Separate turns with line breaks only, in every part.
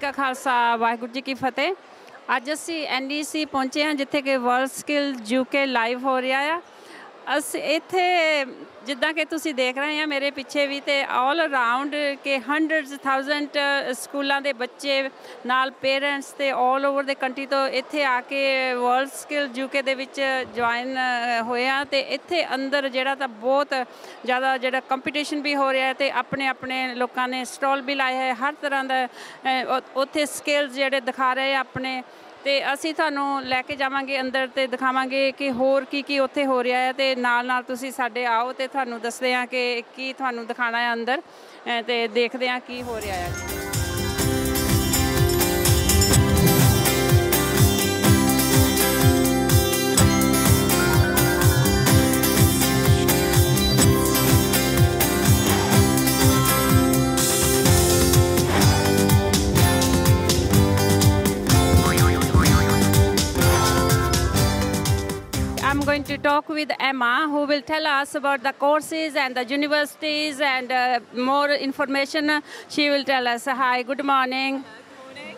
का खालसा वाहिगुरू जी की फतेह। अज असी NEC पहुँचे हैं जिथे कि WorldSkills UK लाइव हो रहा है। अस इत्थे जिद्दां कि तुसी देख रहे हैं मेरे पिछे भी तो ऑल अराउंड के हंड्रड्स थाउजेंड स्कूलों के बच्चे नाल पेरेंट्स ते ऑल ओवर द कंट्री तो इत्थे आके WorldSkills UK दे विच ज्वाइन होए हैं ते इत्थे अंदर जिहड़ा तां बहुत ज़्यादा जिहड़ा कंपीटिशन भी हो रहा है ते अपने अपने लोगों ने स्टॉल भी लाए है हर तरह का उत्थे स्किल्स जिहड़े दिखा रहे हैं अपने ते असी तुहानूं लैके जावांगे अंदर ते दिखावांगे कि होर की उत्थे हो रहा है ते नाल तुसी साडे आओ ते तुहानूं दसदे हां कि की तुहानूं दिखाना है अंदर ते देखदे हां की हो रहा है। I'm going to talk with Emma, who will tell us about the courses and the universities and more information. She will tell us. Hi, good morning.
Good morning.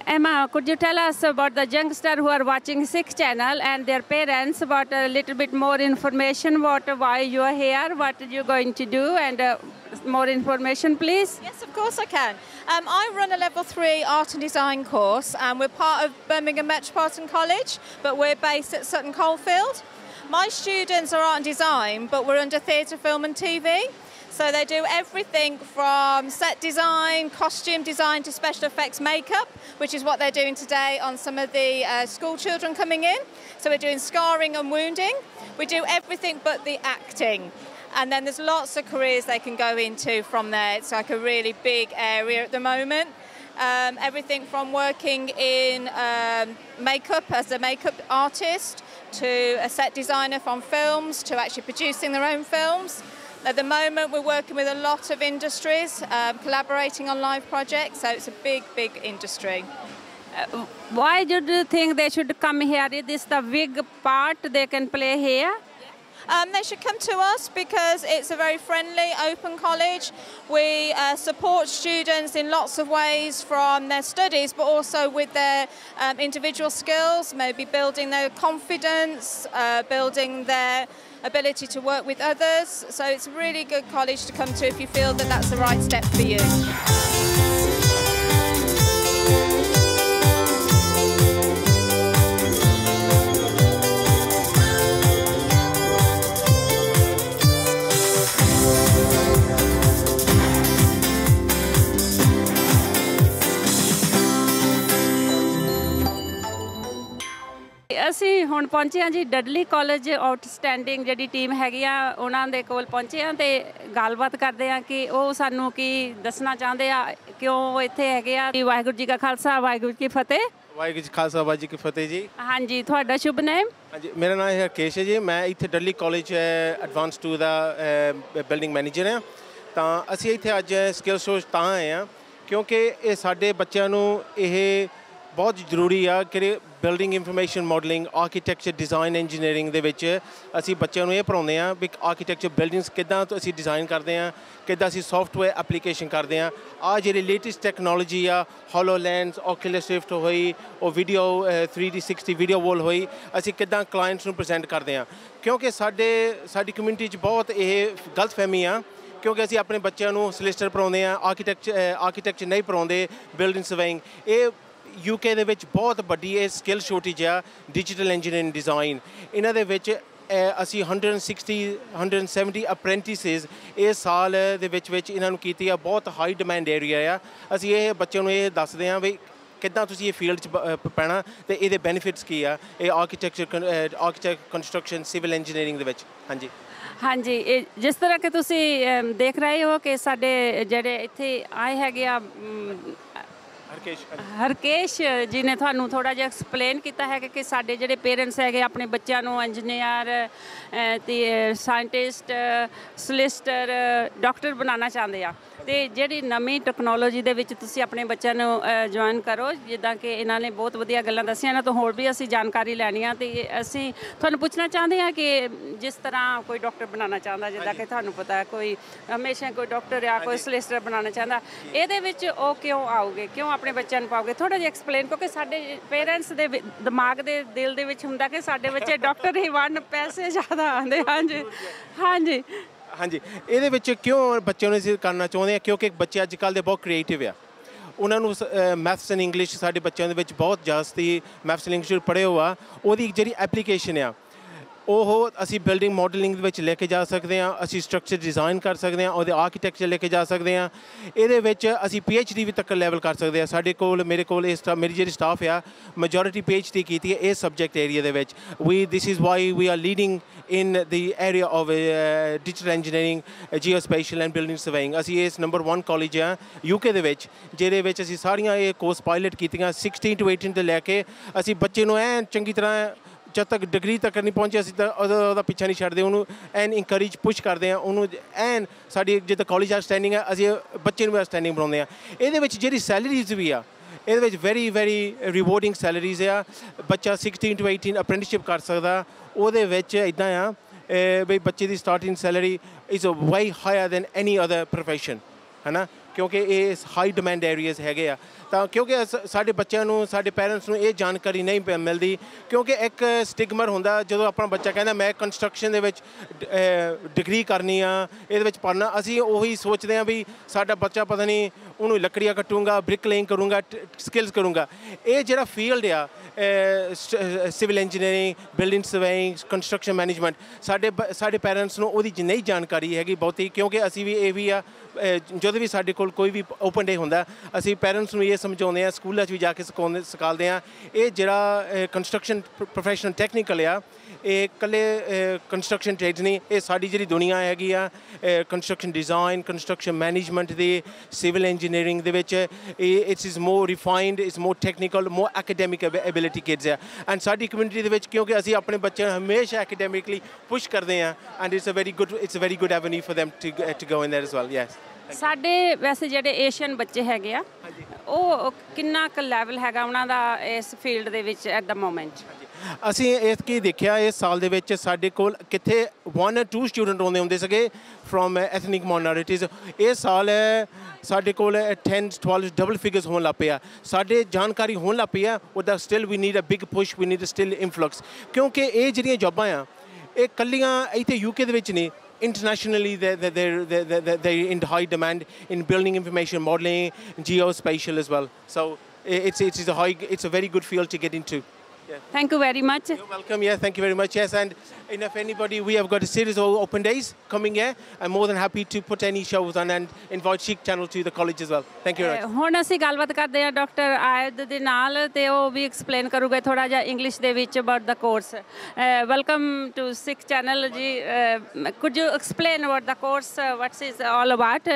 Emma, could you tell us about the youngsters who are watching 6 channel and their parents about a little bit more information about why you are here, what you're going to do, and more information, please?
Yes, of course I can. I run a level 3 art and design course, and we're part of Birmingham Metropolitan College, but we're based at Sutton Coldfield. My students are art and design, but we're under theatre, film and TV. So they do everything from set design, costume design to special effects makeup, which is what they're doing today on some of the school children coming in. So we're doing scarring and wounding. We do everything but the acting. And then there's lots of careers they can go into from there. It's like a really big area at the moment. Everything from working in makeup as a makeup artist to a set designer from films to actually producing their own films. At the moment we're working with a lot of industries, collaborating on live projects, so it's a big, big industry.
Why do you think they should come here? Is this the big part they can play here?
They should come to us because it's a very friendly, open college. We support students in lots of ways from their studies, but also with their individual skills, maybe building their confidence, building their ability to work with others. So it's a really good college to come to if you feel that that's the right step for you.
ਅਸੀਂ ਹੁਣ ਪਹੁੰਚੇ ਹਾਂ ਜੀ Dudley college outstanding ਜਿਹੜੀ team ਹੈਗੀ ਆ ਉਹਨਾਂ ਦੇ ਕੋਲ ਪਹੁੰਚੇ ਹਾਂ ਤੇ ਗੱਲਬਾਤ ਕਰਦੇ ਆ ਕਿ ਉਹ ਸਾਨੂੰ ਕੀ ਦੱਸਣਾ ਚਾਹੁੰਦੇ ਆ ਕਿਉਂ ਇੱਥੇ ਹੈਗੇ ਆ। ਵਾਹਿਗੁਰੂ ਜੀ ਕਾ ਖਾਲਸਾ ਵਾਹਿਗੁਰੂ ਜੀ ਕੀ ਫਤਿਹ।
ਵਾਹਿਗੁਰੂ ਜੀ ਖਾਲਸਾ ਵਾਹਿਗੁਰੂ ਜੀ ਕੀ ਫਤਿਹ ਜੀ।
ਹਾਂਜੀ, ਤੁਹਾਡਾ ਸ਼ੁਭ ਨਾਮ?
ਹਾਂਜੀ, ਮੇਰਾ ਨਾਮ ਹੈ ਹਰਕੇਸ਼ ਹੈ ਜੀ। ਮੈਂ ਇੱਥੇ ਡਡਲੀ ਕਾਲਜ ਐਡਵਾਂਸ 2 ਦਾ ਬਿਲਡਿੰਗ ਮੈਨੇਜਰ ਹਾਂ। ਤਾਂ ਅਸੀਂ ਇੱਥੇ ਅੱਜ ਸਕਿੱਲ ਸ਼ੋਅ ਤਾਂ ਆਏ ਹਾਂ ਕਿਉਂਕਿ ਇਹ ਸਾਡੇ ਬੱਚਿਆਂ ਨੂੰ ਇਹ ਬਹੁਤ ਜ਼ਰੂਰੀ ਆ ਕਿ building information modelling architecture design engineering ਦੇ ਵਿੱਚ ਅਸੀਂ ਬੱਚਿਆਂ ਨੂੰ ਇਹ ਪੜ੍ਹਾਉਂਦੇ ਹਾਂ ਵੀ ਆਰਕੀਟੈਕਚਰ ਬਿਲਡਿੰਗਸ ਕਿੱਦਾਂ ਤੋਂ ਅਸੀਂ ਡਿਜ਼ਾਈਨ ਕਰਦੇ ਹਾਂ, ਕਿੱਦਾਂ ਅਸੀਂ ਸੌਫਟਵੇਅਰ ਐਪਲੀਕੇਸ਼ਨ ਕਰਦੇ ਹਾਂ। ਆਹ ਜਿਹੜੀ ਲੇਟੈਸਟ ਟੈਕਨੋਲੋਜੀ ਆ ਹੋਲੋਲੈਂਸ ਓਕੂਲਸ ਰਿਫਟ ਹੋਈ ਉਹ ਵੀਡੀਓ 3D 60 ਵੀਡੀਓ ਵਾਲ ਹੋਈ ਅਸੀਂ ਕਿੱਦਾਂ ਕਲਾਇੰਟਸ ਨੂੰ ਪ੍ਰੈਜ਼ੈਂਟ ਕਰਦੇ ਹਾਂ ਕਿਉਂਕਿ ਸਾਡੀ ਕਮਿਊਨਿਟੀ 'ਚ ਬਹੁਤ ਇਹ ਗਲਤਫਹਿਮੀ ਆ ਕਿਉਂਕਿ ਅਸੀਂ ਆਪਣੇ ਬੱਚਿਆਂ ਨੂੰ ਸਲਿਸਟਰ ਪੜ੍ਹਾਉਂਦੇ ਹਾਂ ਆਰਕੀਟੈਕਚਰ ਨਹੀਂ ਪੜ੍ਹਾਉਂਦੇ ਬਿਲਡਿੰਗ ਸਰਵੇਇੰਗ। ਇਹ UK ਦੇ ਵਿੱਚ ਬਹੁਤ ਵੱਡੀ ਇਹ ਸਕਿੱਲ ਸ਼ੋਰਟੇਜ ਆ ਡਿਜੀਟਲ ਇੰਜੀਨੀਅਰਿੰਗ ਡਿਜ਼ਾਈਨ ਇਹਨਾਂ ਦੇ ਵਿੱਚ ਅਸੀਂ 170 ਅਪ੍ਰੈਂਟਿਸਿਸ ਇਸ ਸਾਲ ਦੇ ਵਿੱਚ ਇਹਨਾਂ ਨੂੰ ਕੀਤੀ ਆ। ਬਹੁਤ ਹਾਈ ਡਿਮਾਂਡ ਏਰੀਆ ਆ। ਅਸੀਂ ਇਹ ਬੱਚਿਆਂ ਨੂੰ ਇਹ ਦੱਸਦੇ ਹਾਂ ਵੀ ਕਿੱਦਾਂ ਤੁਸੀਂ ਇਹ ਫੀਲਡ 'ਚ ਪੈਣਾ ਅਤੇ ਇਹਦੇ ਬੈਨੀਫਿਟਸ ਕੀ ਆ ਇਹ ਆਰਕੀਟੈਕਚਰ ਕੰਸਟਰਕਸ਼ਨ ਸਿਵਲ ਇੰਜੀਨੀਅਰਿੰਗ ਦੇ ਵਿੱਚ। ਹਾਂਜੀ
ਹਾਂਜੀ, ਇਹ ਜਿਸ ਤਰ੍ਹਾਂ ਕਿ ਤੁਸੀਂ ਦੇਖ ਰਹੇ ਹੋ ਕਿ ਸਾਡੇ ਜਿਹੜੇ ਇੱਥੇ ਆਏ ਹੈਗੇ ਆ ਹਰਕੇਸ਼ ਜੀ ਨੇ ਤੁਹਾਨੂੰ ਥੋੜ੍ਹਾ ਜਿਹਾ ਐਕਸਪਲੇਨ ਕੀਤਾ ਹੈ ਕਿ ਸਾਡੇ ਜਿਹੜੇ ਪੇਰੈਂਟਸ ਹੈਗੇ ਆਪਣੇ ਬੱਚਿਆਂ ਨੂੰ ਇੰਜੀਨੀਅਰ ਅਤੇ ਸਾਇੰਟਿਸਟ ਸਲਿਸਟਰ ਡਾਕਟਰ ਬਣਾਉਣਾ ਚਾਹੁੰਦੇ ਆ ਤੇ ਜਿਹੜੀ ਨਵੀਂ ਟੈਕਨੋਲੋਜੀ ਦੇ ਵਿੱਚ ਤੁਸੀਂ ਆਪਣੇ ਬੱਚਿਆਂ ਨੂੰ ਜੁਆਇਨ ਕਰੋ ਜਿੱਦਾਂ ਕਿ ਇਹਨਾਂ ਨੇ ਬਹੁਤ ਵਧੀਆ ਗੱਲਾਂ ਦੱਸੀਆਂ ਇਹਨਾਂ ਤੋਂ ਹੋਰ ਵੀ ਅਸੀਂ ਜਾਣਕਾਰੀ ਲੈਣੀ ਆ ਤੇ ਅਸੀਂ ਤੁਹਾਨੂੰ ਪੁੱਛਣਾ ਚਾਹੁੰਦੇ ਹਾਂ ਕਿ ਜਿਸ ਤਰ੍ਹਾਂ ਕੋਈ ਡਾਕਟਰ ਬਣਾਉਣਾ ਚਾਹੁੰਦਾ ਜਿੱਦਾਂ ਕਿ ਤੁਹਾਨੂੰ ਪਤਾ ਹੈ ਕੋਈ ਹਮੇਸ਼ਾ ਕੋਈ ਡਾਕਟਰ ਜਾਂ ਕੋਈ ਸਲਿਸਟਰ ਬਣਾਉਣਾ ਚਾਹੁੰਦਾ ਇਹਦੇ ਵਿੱਚ ਉਹ ਕਿਉਂ ਆਉਗੇ ਕਿਉਂ ਆਪਣੇ ਬੱਚਿਆਂ ਨੂੰ ਪਾਓਗੇ ਥੋੜਾ ਜਿਹਾ ਐਕਸਪਲੇਨ ਕਿਉਂਕਿ ਸਾਡੇ ਪੇਰੈਂਟਸ ਦੇ ਦਿਮਾਗ ਦੇ ਦਿਲ ਦੇ ਵਿੱਚ ਹੁੰਦਾ ਕਿ ਸਾਡੇ ਬੱਚੇ ਡਾਕਟਰ ਹੀ ਬਣਨ ਪੈਸੇ ਜ਼ਿਆਦਾ ਆਉਂਦੇ ਹਾਂਜੀ ਹਾਂਜੀ
ਹਾਂਜੀ ਇਹਦੇ ਵਿੱਚ ਕਿਉਂ ਬੱਚਿਆਂ ਨੂੰ ਅਸੀਂ ਕਰਨਾ ਚਾਹੁੰਦੇ ਆ ਕਿਉਂਕਿ ਬੱਚੇ ਅੱਜ ਕੱਲ੍ਹ ਦੇ ਬਹੁਤ ਕ੍ਰੀਏਟਿਵ ਆ ਉਹਨਾਂ ਨੂੰ ਮੈਥਸ ਐਂਡ ਇੰਗਲਿਸ਼ ਸਾਡੇ ਬੱਚਿਆਂ ਦੇ ਵਿੱਚ ਬਹੁਤ ਜਾਸਤੀ ਮੈਥਸ ਐਂਡ ਇੰਗਲਿਸ਼ ਪੜ੍ਹੇ ਹੋਆ ਉਹਦੀ ਜਿਹੜੀ ਐਪਲੀਕੇਸ਼ਨ ਆ ਉਹ ਅਸੀਂ ਬਿਲਡਿੰਗ ਮਾਡਲਿੰਗ ਦੇ ਵਿੱਚ ਲੈ ਕੇ ਜਾ ਸਕਦੇ ਹਾਂ ਅਸੀਂ ਸਟਰਕਚਰ ਡਿਜ਼ਾਈਨ ਕਰ ਸਕਦੇ ਹਾਂ ਉਹਦੇ ਆਰਕੀਟੈਕਚਰ ਲੈ ਕੇ ਜਾ ਸਕਦੇ ਹਾਂ ਇਹਦੇ ਵਿੱਚ ਅਸੀਂ PhD ਵੀ ਤੱਕ ਲੈਵਲ ਕਰ ਸਕਦੇ ਹਾਂ ਸਾਡੇ ਕੋਲ ਮੇਰੇ ਕੋਲ ਮੇਰੀ ਜਿਹੜੀ ਸਟਾਫ ਆ ਮੈਜੋਰਿਟੀ PhD ਕੀਤੀ ਹੈ ਇਸ ਸਬਜੈਕਟ ਏਰੀਆ ਦੇ ਵਿੱਚ this is why we are leading in the area of digital engineering, geospatial and building surveying ਅਸੀਂ ਇਸ ਨੰਬਰ 1 ਕਾਲਜ ਆ UK ਦੇ ਵਿੱਚ ਜਿਹਦੇ ਵਿੱਚ ਅਸੀਂ ਸਾਰੀਆਂ ਇਹ ਕੋਰਸ ਪਾਇਲਟ ਕੀਤੀਆਂ 16 to 18 ਤੋਂ ਲੈ ਕੇ ਅਸੀਂ ਬੱਚੇ ਨੂੰ ਐਨ ਚੰਗੀ ਤਰ੍ਹਾਂ ਜਦ ਤੱਕ ਡਿਗਰੀ ਤੱਕ ਨਹੀਂ ਪਹੁੰਚੇ ਅਸੀਂ ਤਾਂ ਉਹਦਾ ਪਿੱਛਾ ਨਹੀਂ ਛੱਡਦੇ ਉਹਨੂੰ ਐਨ ਇਨਕਰੇਜ ਪੁਸ਼ ਕਰਦੇ ਹਾਂ ਉਹਨੂੰ ਐਨ ਸਾਡੀ ਜਿੱਦਾਂ ਕਾਲਜ ਆਊਟਸਟੈਂਡਿੰਗ ਹੈ ਅਸੀਂ ਬੱਚੇ ਨੂੰ ਆਊਟਸਟੈਂਡਿੰਗ ਬਣਾਉਂਦੇ ਹਾਂ ਇਹਦੇ ਵਿੱਚ ਜਿਹੜੀ ਸੈਲਰੀਜ਼ ਵੀ ਆ ਇਹਦੇ ਵਿੱਚ ਵੈਰੀ ਰਿਵਾਰਡਿੰਗ ਸੈਲਰੀਜ਼ ਆ ਬੱਚਾ 16 to 18 ਅਪ੍ਰੈਂਟਿਸਸ਼ਿਪ ਕਰ ਸਕਦਾ ਉਹਦੇ ਵਿੱਚ ਇੱਦਾਂ ਆ ਬਈ ਬੱਚੇ ਦੀ starting salary is way higher than any other profession ਹੈ ਨਾ ਕਿਉਂਕਿ ਇਹ ਹਾਈ ਡਿਮਾਂਡ ਏਰੀਆਜ਼ ਹੈਗੇ ਆ ਤਾਂ ਕਿਉਂਕਿ ਸਾਡੇ ਬੱਚਿਆਂ ਨੂੰ ਸਾਡੇ ਪੈਰੈਂਟਸ ਨੂੰ ਇਹ ਜਾਣਕਾਰੀ ਨਹੀਂ ਮਿਲਦੀ ਕਿਉਂਕਿ ਇੱਕ ਸਟਿਗਮਰ ਹੁੰਦਾ ਜਦੋਂ ਆਪਣਾ ਬੱਚਾ ਕਹਿੰਦਾ ਮੈਂ ਕੰਸਟਰਕਸ਼ਨ ਦੇ ਵਿੱਚ ਡਿਗਰੀ ਕਰਨੀ ਆ ਇਹਦੇ ਵਿੱਚ ਪੜ੍ਹਨਾ ਅਸੀਂ ਉਹੀ ਸੋਚਦੇ ਹਾਂ ਵੀ ਸਾਡਾ ਬੱਚਾ ਪਤਾ ਨਹੀਂ ਉਹਨੂੰ ਲੱਕੜੀਆਂ ਕੱਟੂੰਗਾ ਬ੍ਰਿਕ ਲੇਇੰਗ ਕਰੂੰਗਾ ਸਕਿੱਲਸ ਕਰੂੰਗਾ ਇਹ ਜਿਹੜਾ ਫੀਲਡ ਆ civil engineering building surveying construction management ਸਾਡੇ ਪੈਰੈਂਟਸ ਨੂੰ ਉਹਦੀ ਨਹੀਂ ਜਾਣਕਾਰੀ ਹੈਗੀ ਬਹੁਤੀ ਕਿਉਂਕਿ ਅਸੀਂ ਵੀ ਇਹ ਵੀ ਆ ਜਦੋਂ ਵੀ ਸਾਡੇ ਕੋਲ ਕੋਈ ਵੀ ਓਪਨ ਡੇ ਹੁੰਦਾ ਅਸੀਂ ਪੈਰੈਂਟਸ ਨੂੰ ਇਹ ਸਮਝਾਉਂਦੇ ਹਾਂ ਸਕੂਲਾਂ 'ਚ ਵੀ ਜਾ ਕੇ ਸਿਖਾਉਂਦੇ ਹਾਂ ਇਹ ਜਿਹੜਾ ਕੰਸਟਰਕਸ਼ਨ ਪ੍ਰੋਫੈਸ਼ਨਲ ਟੈਕਨੀਕਲ ਆ ਇਹ ਇਕੱਲੇ ਕੰਸਟਰਕਸ਼ਨ ਟ੍ਰੇਡਸ ਨਹੀਂ ਇਹ ਸਾਡੀ ਜਿਹੜੀ ਦੁਨੀਆ ਹੈਗੀ ਆ ਕੰਸਟਰਕਸ਼ਨ ਡਿਜ਼ਾਈਨ ਕੰਸਟਰਕਸ਼ਨ ਮੈਨੇਜਮੈਂਟ ਦੀ ਸਿਵਲ ਇੰਜੀਨੀਅਰਿੰਗ ਦੇ ਵਿੱਚ it's is more refined it's more technical more academic ability kids ਆ ਐਂਡ ਸਾਡੀ ਕਮਿਊਨਿਟੀ ਦੇ ਵਿੱਚ ਕਿਉਂਕਿ ਅਸੀਂ ਆਪਣੇ ਬੱਚਿਆਂ ਨੂੰ ਹਮੇਸ਼ਾ ਐਕੈਡੈਮਿਕਲੀ ਪੁਸ਼ ਕਰਦੇ ਹਾਂ and it's a very good avenue for them to go in there as well yes
ਸਾਡੇ ਵੈਸੇ ਜਿਹੜੇ ਏਸ਼ੀਅਨ ਬੱਚੇ ਹੈਗੇ ਆ ਉਹ ਕਿੰਨਾ ਕੁ ਲੈਵਲ ਹੈਗਾ ਉਹਨਾਂ ਦਾ ਇਸ ਫੀਲਡ ਦੇ ਵਿੱਚ ਐਟ ਦਾ ਮੋਮੈਂਟ
ਅਸੀਂ ਇਹ ਕੀ ਦੇਖਿਆ ਇਸ ਸਾਲ ਦੇ ਵਿੱਚ ਸਾਡੇ ਕੋਲ ਕਿੱਥੇ 1 or 2 ਸਟੂਡੈਂਟ ਆਉਂਦੇ ਹੁੰਦੇ ਸੀਗੇ ਫਰੋਮ ਐਥਨਿਕ ਮਾਈਨੋਰਿਟੀਜ਼ ਇਸ ਸਾਲ ਸਾਡੇ ਕੋਲ 10 12 ਡਬਲ ਫਿਗਰਸ ਹੋਣ ਲੱਗ ਪਏ ਆ ਸਾਡੇ ਜਾਣਕਾਰੀ ਹੋਣ ਲੱਗ ਪਈ ਆ ਉਹਦਾ ਸਟਿਲ ਵੀ need a big push we need still influx ਕਿਉਂਕਿ ਇਹ ਜਿਹੜੀਆਂ ਜੋਬਾਂ ਆ ਇਹ ਇਕੱਲੀਆਂ ਇੱਥੇ UK ਦੇ ਵਿੱਚ ਨਹੀਂ internationally they're in high demand in building information modeling geospatial as well so it's a very good field to get into yeah.
Thank you very much
you're welcome yeah thank you very much yes and if anybody we have got a series of open days coming here I'm more than happy to put any shows on and invite Sheikh channel to the college as well thank you very much
ਹੁਣ ਅਸੀਂ ਗੱਲਬਾਤ ਕਰਦੇ ਹਾਂ doctor ਆਇਦ ਦੇ ਨਾਲ ਤੇ ਉਹ ਵੀ explain ਕਰੂਗੇ ਥੋੜਾ ਜਿਹਾ ਇੰਗਲਿਸ਼ ਦੇ ਵਿੱਚ ਅਬਾਊਟ ਦਾ course welcome to Sikh channel ji could you explain about the course what is all about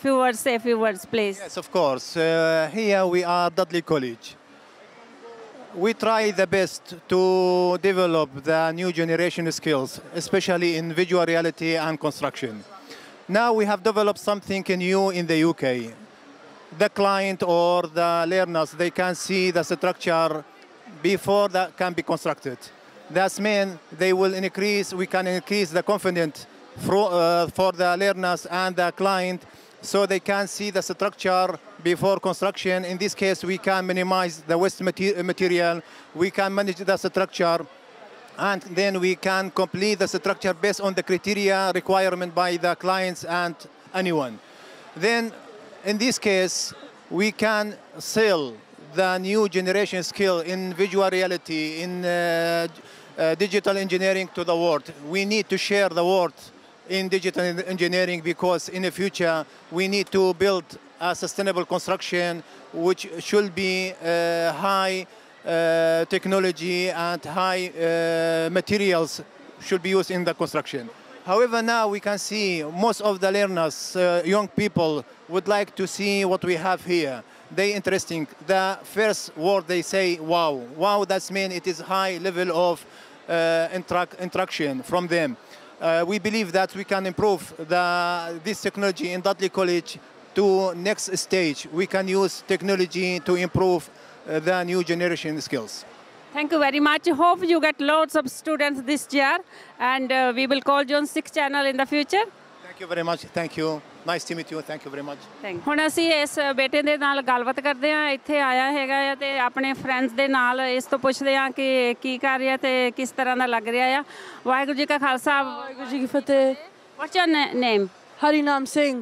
few words please
yes of course here we are Dudley College we try the best to develop the new generation skills, especially in visual reality and construction. Now we have developed something new in the UK. The client or the learners, they can see the structure before that can be constructed. That means we can increase the confidence for the learners and the client so they can see the structure before construction. In this case, we can minimize the waste material, we can manage the structure, and then we can complete the structure based on the criteria requirement by the clients and anyone. Then, in this case, we can sell the new generation skill in visual reality, in digital engineering to the world. We need to share the world in digital engineering because in the future we need to build a sustainable construction which should be high technology and high materials should be used in the construction. However, now we can see most of the learners, young people, would like to see what we have here. They interesting. The first word they say, wow. Wow, that means it is high level of interaction from them. We believe that we can improve this technology in Dudley College to next stage. We can use technology to improve the new generation skills.
Thank you very much. Hope you get lots of students this year and we will call you on 6th channel in the future.
Thank you very much. Thank you. Nice to meet you. Thank you very much.
ਹੁਣ ਅਸੀਂ ਇਸ ਬੇਟੇ ਦੇ ਨਾਲ ਗੱਲਬਾਤ ਕਰਦੇ ਹਾਂ ਇੱਥੇ ਆਇਆ ਹੈਗਾ ਆ ਤੇ ਆਪਣੇ ਫਰੈਂਡਸ ਦੇ ਨਾਲ ਇਸ ਤੋਂ ਪੁੱਛਦੇ ਹਾਂ ਕਿ ਕੀ ਕਰ ਰਿਹਾ ਤੇ ਕਿਸ ਤਰ੍ਹਾਂ ਦਾ ਲੱਗ ਰਿਹਾ ਆ ਵਾਹਿਗੁਰੂ ਜੀ ਕਾ ਖਾਲਸਾ
ਵਾਹਿਗੁਰੂ ਜੀ ਕੀ ਫਤਿਹ
What's your name?
Harinam Singh.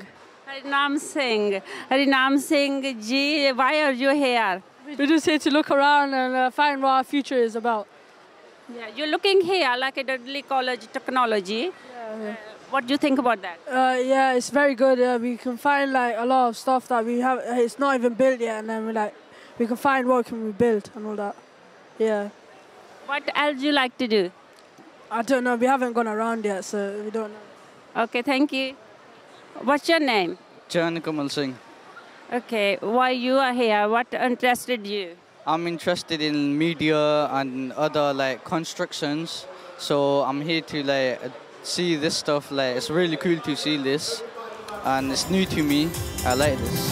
Harinam Singh. Harinam Singh ji, why are you here?
We're just here to look around and find what our future is about.
Yeah, you're looking here like at Dudley College Technology.
Yeah.
What do you think about that?
Yeah, it's very good. We can find like a lot of stuff that we have. It's not even built yet, and then we can find what can we build and all that. Yeah.
What else do you like to do?
I don't know. We haven't gone around yet, so we don't know.
Okay, thank you. What's your name?
Jan Kamal Singh.
Okay, why you are here? What interested you?
I'm interested in media and other like constructions, so I'm here to like see this stuff. Like it's really cool to see this, and it's new to me. I like this.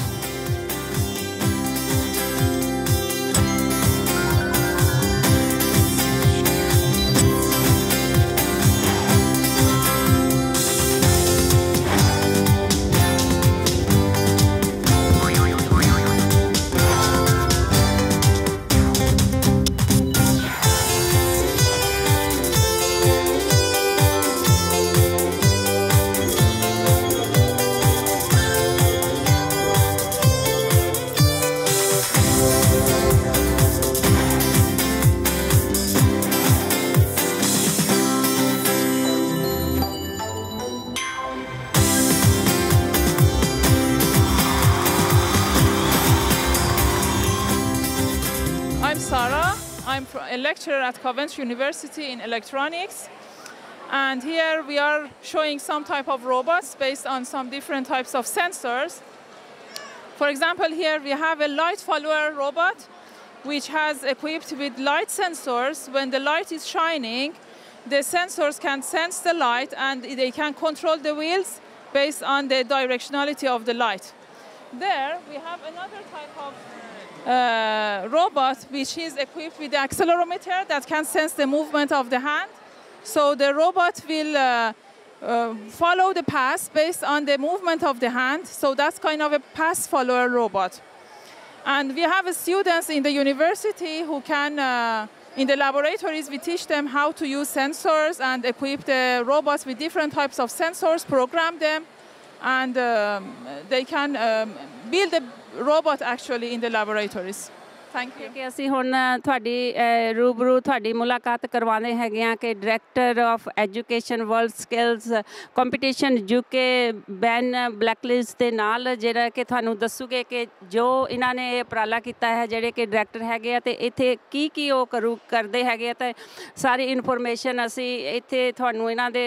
I'm Sarah. I'm a lecturer at Coventry University in electronics. And here we are showing some type of robots based on some different types of sensors. For example, here we have a light follower robot, which has equipped with light sensors. When the light is shining, the sensors can sense the light and they can control the wheels based on the directionality of the light. There we have another type of robot which is equipped with the accelerometer that can sense the movement of the hand. So the robot will follow the path based on the movement of the hand. So that's kind of a path follower robot. And we have students in the university who can, in the laboratories, we teach them how to use sensors and equip the robots with different types of sensors, program them, and they can build a robot actually in the laboratories. Thank you.
ਕਿ ਅਸੀਂ ਹੁਣ ਤੁਹਾਡੀ ਰੂਬਰੂ ਤੁਹਾਡੀ ਮੁਲਾਕਾਤ ਕਰਵਾਉਂਦੇ ਹੈਗੇ ਆ ਕਿ director of education world skills competition UK Ben Blackledge ਦੇ ਨਾਲ ਜਿਹੜਾ ਕਿ ਤੁਹਾਨੂੰ ਦੱਸੂਗੇ ਕਿ ਜੋ ਇਹਨਾਂ ਨੇ ਉਪਰਾਲਾ ਕੀਤਾ ਹੈ ਜਿਹੜੇ ਕਿ ਡਾਇਰੈਕਟਰ ਹੈਗੇ ਆ ਤੇ ਇੱਥੇ ਕੀ ਉਹ ਕਰਦੇ ਹੈਗੇ ਆ ਤੇ ਸਾਰੀ ਇਨਫੋਰਮੇਸ਼ਨ ਅਸੀਂ ਇੱਥੇ ਤੁਹਾਨੂੰ ਇਹਨਾਂ ਦੇ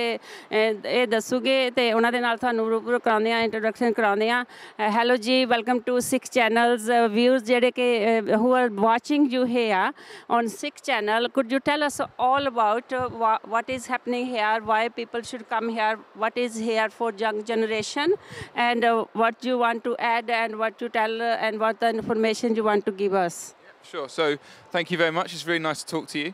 ਇਹ ਦੱਸੂਗੇ ਤੇ ਉਹਨਾਂ ਦੇ ਨਾਲ ਤੁਹਾਨੂੰ ਰੂਬਰੂ ਕਰਾਉਂਦੇ ਆ ਇੰਟਰੋਡਕਸ਼ਨ ਕਰਾਉਂਦੇ ਆ ਹੈਲੋ ਜੀ ਵੈਲਕਮ ਟੂ 6 ਚੈਨਲਸ ਵਿਊਜ਼ ਜਿਹੜੇ ਕਿ who are watching you here on 6 channel. Could you tell us all about what is happening here, why people should come here, what is here for young generation, and what you want to add and what you tell and what the information you want to give us?
Sure. So thank you very much. It's really nice to talk to you.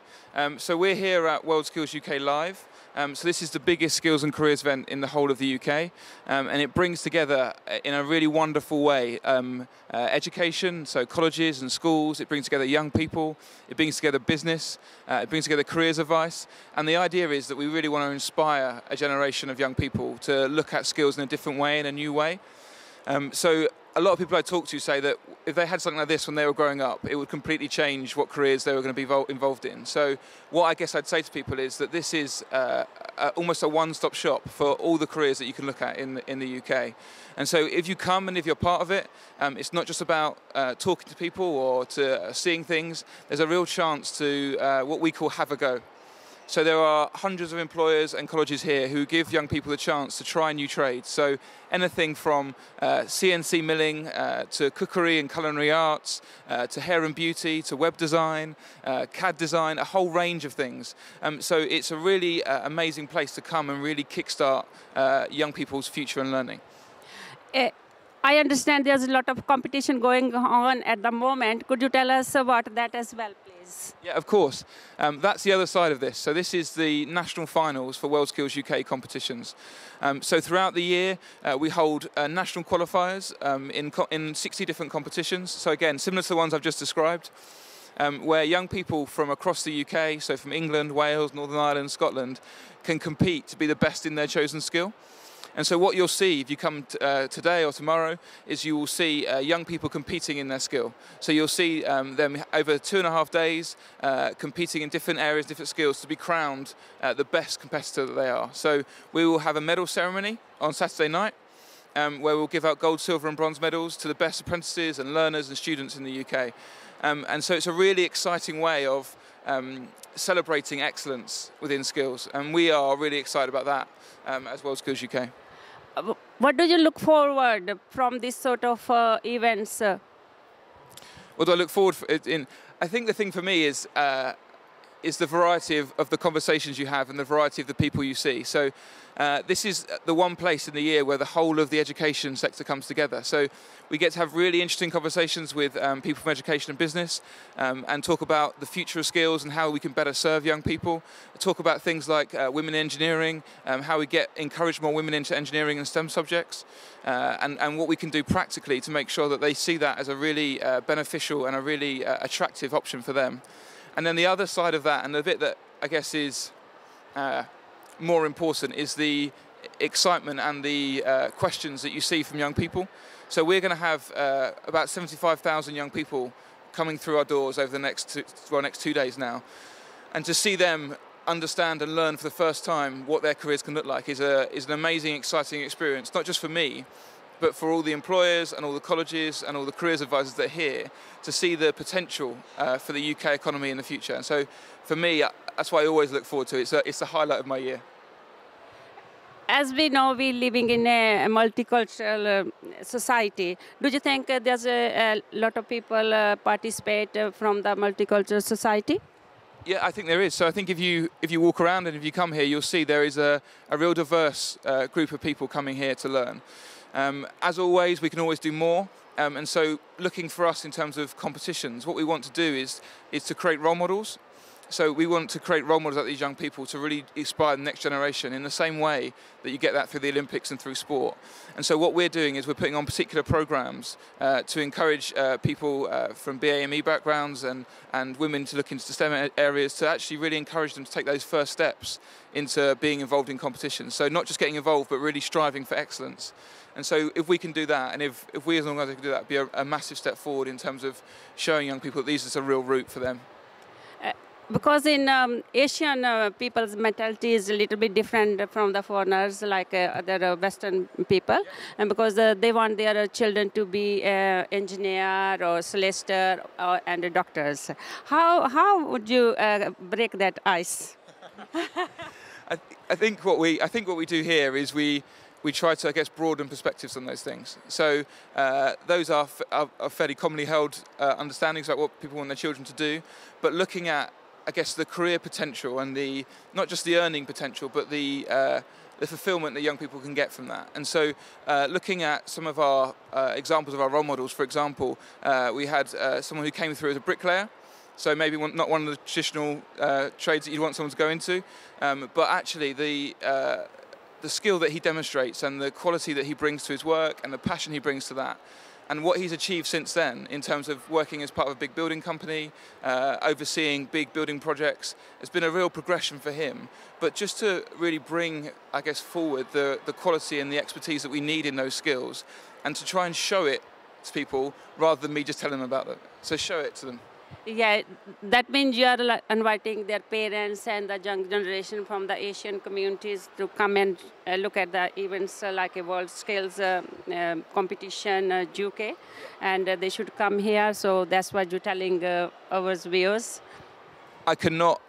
So we're here at WorldSkills UK Live. So this is the biggest skills and careers event in the whole of the UK, and it brings together in a really wonderful way education, so colleges and schools. It brings together young people. It brings together business. It brings together careers advice. And the idea is that we really want to inspire a generation of young people to look at skills in a different way, in a new way. So a lot of people I talk to say that if they had something like this when they were growing up, it would completely change what careers they were going to be involved in. So what I guess I'd say to people is that this is almost a one-stop shop for all the careers that you can look at in the UK. And so if you come and if you're part of it, it's not just about talking to people or to seeing things. There's a real chance to what we call have a go. So there are hundreds of employers and colleges here who give young people the chance to try new trades. So anything from CNC milling to cookery and culinary arts, to hair and beauty, to web design, CAD design, a whole range of things. So it's a really amazing place to come and really kickstart young people's future and learning.
I understand there's a lot of competition going on at the moment. Could you tell us about that as well, please?
Yeah, of course. That's the other side of this. So this is the national finals for WorldSkills UK competitions. So throughout the year, we hold national qualifiers in 60 different competitions. So again, similar to the ones I've just described, where young people from across the UK, so from England, Wales, Northern Ireland, Scotland, can compete to be the best in their chosen skill. And so what you'll see if you come today or tomorrow is you will see young people competing in their skill. So you'll see them over 2.5 days competing in different areas, different skills to be crowned the best competitor that they are. So we will have a medal ceremony on Saturday night where we'll give out gold, silver and bronze medals to the best apprentices and learners and students in the UK. And so it's a really exciting way of celebrating excellence within skills. And we are really excited about that as WorldSkills UK.
What do you look forward from this sort of events?
What do I look forward in? I think the thing for me is the variety of the conversations you have and the variety of the people you see. So this is the one place in the year where the whole of the education sector comes together. So we get to have really interesting conversations with people from education and business and talk about the future of skills and how we can better serve young people. Talk about things like women in engineering, how we encourage more women into engineering and STEM subjects, and what we can do practically to make sure that they see that as a really beneficial and a really attractive option for them. And then the other side of that, and the bit that I guess is more important, is the excitement and the questions that you see from young people. So we're going to have about 75,000 young people coming through our doors over the next 2 days now. And to see them understand and learn for the first time what their careers can look like is an amazing, exciting experience, not just for me, but for all the employers and all the colleges and all the careers advisors that are here to see the potential for the UK economy in the future. And so for me, that's why I always look forward to it. It's the highlight of my year.
As we know, we're living in a multicultural society. Do you think there's a lot of people participate from the multicultural society?
Yeah, I think there is. So I think if you walk around and if you come here, you'll see there is a real diverse group of people coming here to learn. As always, we can always do more. And so looking for us in terms of competitions, what we want to do is to create role models. So we want to create role models like these young people to really inspire the next generation in the same way that you get that through the Olympics and through sport. And so what we're doing is we're putting on particular programs to encourage people from BAME backgrounds and women to look into the STEM areas to actually really encourage them to take those first steps into being involved in competitions. So not just getting involved, but really striving for excellence. And so if we can do that, and if we as an organisation can do that, it'd be a massive step forward in terms of showing young people that these are a real route for them.
Because in Asian people's mentality is a little bit different from the foreigners, like other Western people, and because they want their children to be engineer or solicitor and doctors. How would you break that ice?
I think what we do here is we try to, I guess, broaden perspectives on those things. So those are fairly commonly held understandings about what people want their children to do, but looking at, I guess, the career potential and not just the earning potential, but the fulfillment that young people can get from that. And so looking at some of our examples of our role models, for example, we had someone who came through as a bricklayer. So maybe not one of the traditional trades that you'd want someone to go into, but actually the skill that he demonstrates and the quality that he brings to his work and the passion he brings to that, and what he's achieved since then in terms of working as part of a big building company, overseeing big building projects, has been a real progression for him. But just to really bring, I guess, forward the quality and the expertise that we need in those skills, and to try and show it to people rather than me just telling them about it. So show it to them.
Yeah, that means you are inviting their parents and the young generation from the Asian communities to come and look at the events like a WorldSkills competition UK, and they should come here. So that's what you're telling our viewers.
I cannot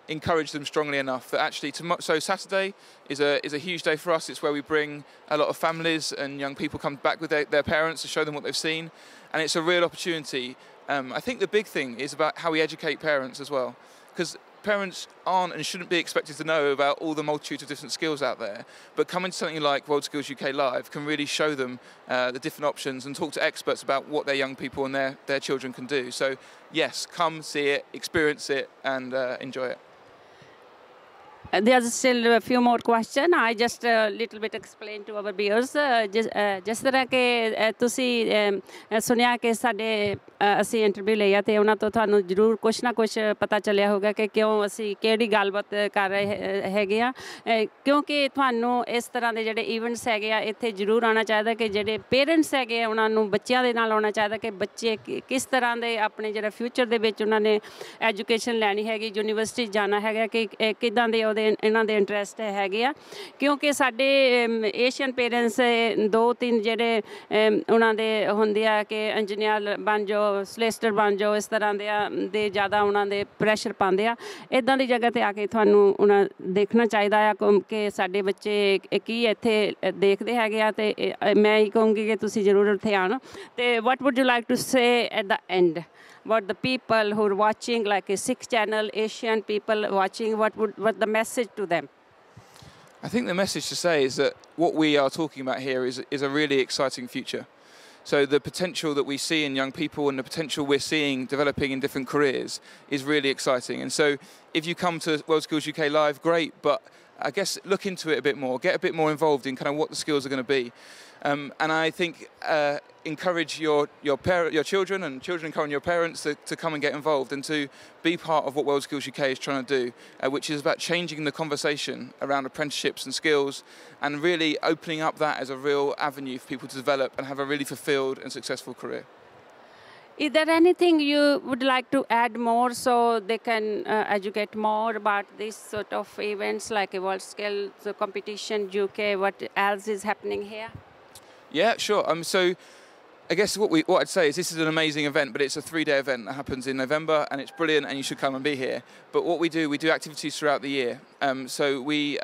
encourage them strongly enough that actually so Saturday is a huge day for us. It's where we bring a lot of families and young people come back with their parents to show them what they've seen, and it's a real opportunity. I think the big thing is about how we educate parents as well, because parents aren't and shouldn't be expected to know about all the multitude of different skills out there, but coming to something like WorldSkills UK Live can really show them the different options and talk to experts about what their young people and their children can do. So yes, come see it, experience it, and enjoy it.
There's still a few more questions. I just a little bit explain to our viewers. जिस तरह के तुसी सुनिया कि साडे ਅਸੀਂ interview ਲਿਆ ਤੇ ਉਹਨਾਂ ਤੋਂ ਤੁਹਾਨੂੰ ਜ਼ਰੂਰ ਕੁਛ ਨਾ ਕੁਛ ਪਤਾ ਚੱਲਿਆ ਹੋਗਾ ਕਿ ਕਿਉਂ ਅਸੀਂ ਕਿਹੜੀ ਗੱਲਬਾਤ ਕਰ ਰਹੇ ਹੈਗੇ ਆ ਕਿਉਂਕਿ ਤੁਹਾਨੂੰ ਇਸ ਤਰ੍ਹਾਂ ਦੇ ਜਿਹੜੇ ਇਵੈਂਟਸ ਹੈਗੇ ਆ ਇੱਥੇ ਜ਼ਰੂਰ ਆਉਣਾ ਚਾਹੀਦਾ ਕਿ ਜਿਹੜੇ ਪੇਰੈਂਟਸ ਹੈਗੇ ਆ ਉਹਨਾਂ ਨੂੰ ਬੱਚਿਆਂ ਦੇ ਨਾਲ ਆਉਣਾ ਚਾਹੀਦਾ ਕਿ ਬੱਚੇ ਕਿਸ ਤਰ੍ਹਾਂ ਦੇ ਆਪਣੇ ਜਿਹੜਾ ਫਿਊਚਰ ਦੇ ਵਿੱਚ ਉਹਨਾਂ ਨੇ ਐਜੂਕੇਸ਼ਨ ਲੈਣੀ ਹੈਗੀ ਯੂਨੀਵਰਸਿਟੀ ਜਾਣਾ ਹੈਗਾ ਕਿ ਕਿੱਦਾਂ ਦੇ ਇਹਨਾਂ ਦੇ ਇੰਟਰਸਟ ਹੈਗੇ ਆ ਕਿਉਂਕਿ ਸਾਡੇ ਏਸ਼ੀਅਨ ਪੇਰੈਂਟਸ 2-3 ਜਿਹੜੇ ਉਹਨਾਂ ਦੇ ਹੁੰਦੇ ਆ ਕਿ ਇੰਜੀਨੀਅਰ ਬਣ ਜਾਓ ਸਲੇਸਟਰ ਬਣ ਜਾਓ ਇਸ ਤਰ੍ਹਾਂ ਦੇ ਜ਼ਿਆਦਾ ਉਹਨਾਂ ਦੇ ਪ੍ਰੈਸ਼ਰ ਪਾਉਂਦੇ ਆ ਇੱਦਾਂ ਦੀ ਜਗ੍ਹਾ 'ਤੇ ਆ ਕੇ ਤੁਹਾਨੂੰ ਉਹਨਾਂ ਦੇਖਣਾ ਚਾਹੀਦਾ ਆ ਕਿ ਸਾਡੇ ਬੱਚੇ ਕੀ ਇੱਥੇ ਦੇਖਦੇ ਹੈਗੇ ਆ ਅਤੇ ਮੈਂ ਇਹ ਕਹੂੰਗੀ ਕਿ ਤੁਸੀਂ ਜ਼ਰੂਰ ਉੱਥੇ ਆਉਣ ਅਤੇ what would you like to say at the end what the people who are watching like a 6 channel Asian people watching what the message to them?
I think the message to say is that what we are talking about here is a really exciting future. So the potential that we see in young people and the potential we're seeing developing in different careers is really exciting. And so if you come to WorldSkills UK Live, great, but I guess look into it a bit more, get a bit more involved in kind of what the skills are going to be. And I think encourage your children and children encourage your parents to come and get involved and to be part of what WorldSkills UK is trying to do, which is about changing the conversation around apprenticeships and skills and really opening up that as a real avenue for people to develop and have a really fulfilled and successful career.
Is there anything you would like to add more so they can educate more about this sort of events like a WorldSkills competition UK, what else is happening here?
Yeah, sure. So I guess what I'd say is this is an amazing event, but it's a 3-day event that happens in November, and it's brilliant, and you should come and be here. But what we do activities throughout the year. So we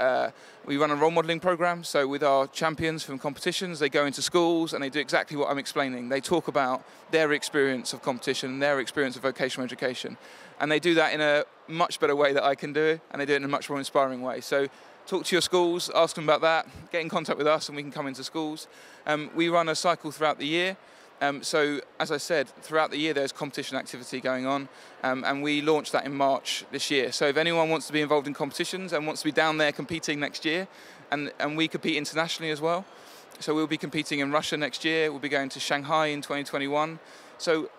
run a role modelling program. So with our champions from competitions, they go into schools and they do exactly what I'm explaining. They talk about their experience of competition, their experience of vocational education, and they do that in a much better way that I can do, and they do it in a much more inspiring way. So talk to your schools, ask them about that, get in contact with us and we can come into schools. We run a cycle throughout the year. So, as I said, throughout the year there's competition activity going on, and we launched that in March this year. So if anyone wants to be involved in competitions and wants to be down there competing next year, and we compete internationally as well. So we'll be competing in Russia next year, we'll be going to Shanghai in 2021. So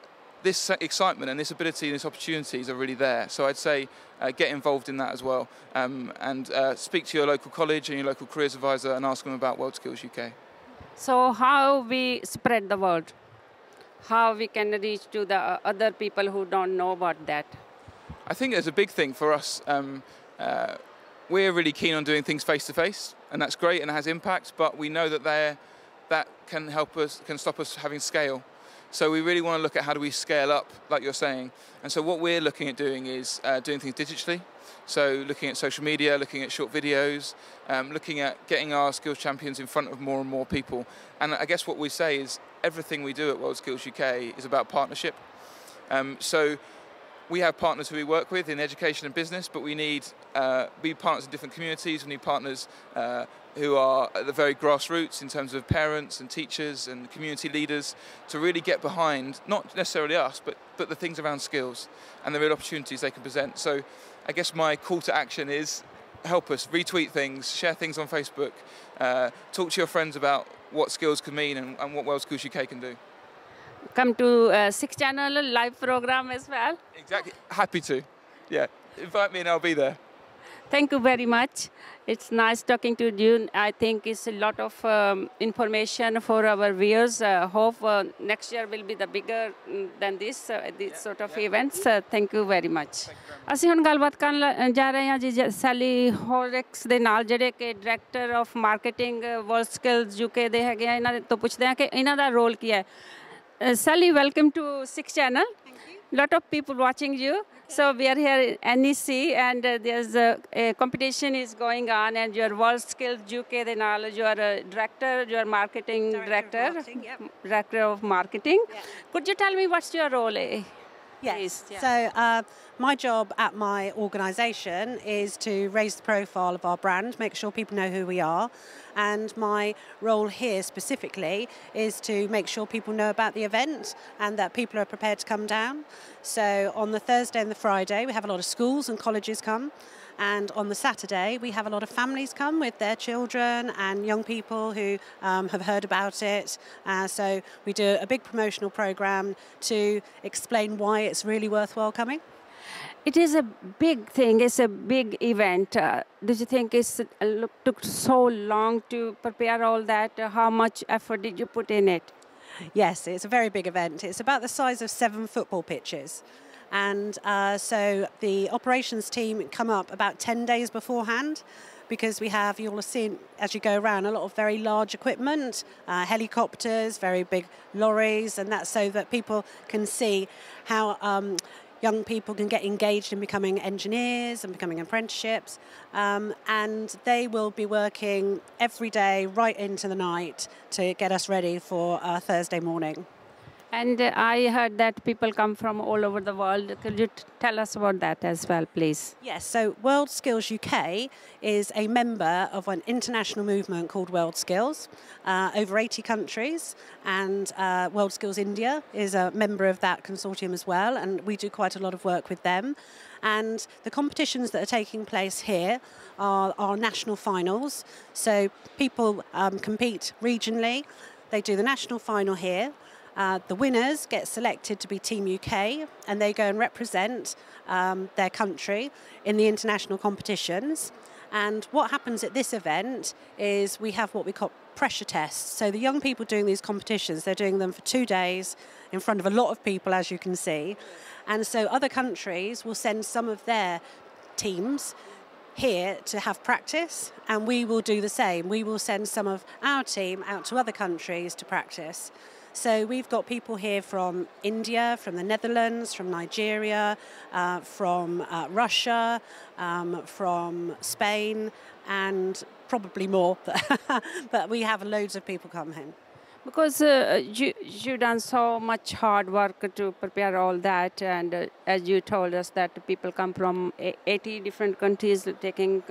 this excitement and this ability and this opportunities are really there. So I'd say get involved in that as well, and speak to your local college and your local careers advisor and ask them about WorldSkills UK.
So how we spread the word? How we can reach to the other people who don't know about that?
I think there's a big thing for us. We're really keen on doing things face to face, and that's great and it has impact, but we know that can stop us having scale. So we really want to look at how do we scale up, like you're saying. And so what we're looking at doing is doing things digitally. So looking at social media, looking at short videos, looking at getting our skills champions in front of more and more people. And I guess what we say is everything we do at WorldSkills UK is about partnership. So we have partners who we work with in education and business, but we need partners in different communities. We need partners who are at the very grassroots in terms of parents and teachers and community leaders to really get behind, not necessarily us, but the things around skills and the real opportunities they can present. So I guess my call to action is help us, retweet things, share things on Facebook, talk to your friends about what skills could mean and what WorldSkills UK can do.
Come to 6 channel live program as well.
Exactly, happy to. Yeah, invite me and I'll be there.
Thank you very much. It's nice talking to you. I think it's a lot of information for our viewers. Hope next year will be the bigger than this sort of events. Thank you very much. ਅਸੀਂ ਹੁਣ ਗੱਲਬਾਤ ਕਰਨ ਜਾ ਰਹੇ ਹਾਂ ਜੀ ਸੈਲੀ ਹੋਰਿਕਸ ਦੇ ਨਾਲ ਜਿਹੜੇ ਕਿ director of marketing WorldSkills UK ਦੇ ਹੈਗੇ ਆ ਇਹਨਾਂ ਤੋਂ ਪੁੱਛਦੇ ਹਾਂ ਕਿ ਇਹਨਾਂ ਦਾ ਰੋਲ ਕੀ ਹੈ Sally, welcome to 6 channel. Lot of people watching you. So we are here in NEC and there's a competition is going on and your WorldSkills UK the knowledge you are a director, you are director of marketing. Yeah. Could you tell me what's your role? Yes.
Please, yeah. So my job at my organisation is to raise the profile of our brand, make sure people know who we are. And my role here specifically is to make sure people know about the event and that people are prepared to come down. So on the Thursday and the Friday, we have a lot of schools and colleges come. And on the Saturday, we have a lot of families come with their children and young people who have heard about it. So we do a big promotional programme to explain why it's really worthwhile coming.
It is a big thing. It's a big event. Did you think it took so long to prepare all that? How much effort did you put in it?
Yes, it's a very big event. It's about the size of 7 football pitches. And so the operations team come up about 10 days beforehand because we have, you'll have seen as you go around, a lot of very large equipment, helicopters, very big lorries, and that's so that people can see how young people can get engaged in becoming engineers and becoming apprenticeships. And they will be working every day right into the night to get us ready for Thursday morning.
And I heard that people come from all over the world. Could you tell us about that as well, please?
Yes, so WorldSkills UK is a member of an international movement called WorldSkills, over 80 countries, and WorldSkills India is a member of that consortium as well, and we do quite a lot of work with them. And the competitions that are taking place here are our national finals, so people compete regionally. They do the national final here. The winners get selected to be Team UK, and they go and represent their country in the international competitions. And what happens at this event is we have what we call pressure tests. So the young people doing these competitions, they're doing them for 2 days in front of a lot of people, as you can see. And so other countries will send some of their teams here to have practice, and we will do the same. We will send some of our team out to other countries to practice. So we've got people here from India, from the Netherlands, from Nigeria, from Russia, from Spain, and probably more. But we have loads of people come in.
Because you've done so much hard work to prepare all that, and as you told us that people come from 80 different countries taking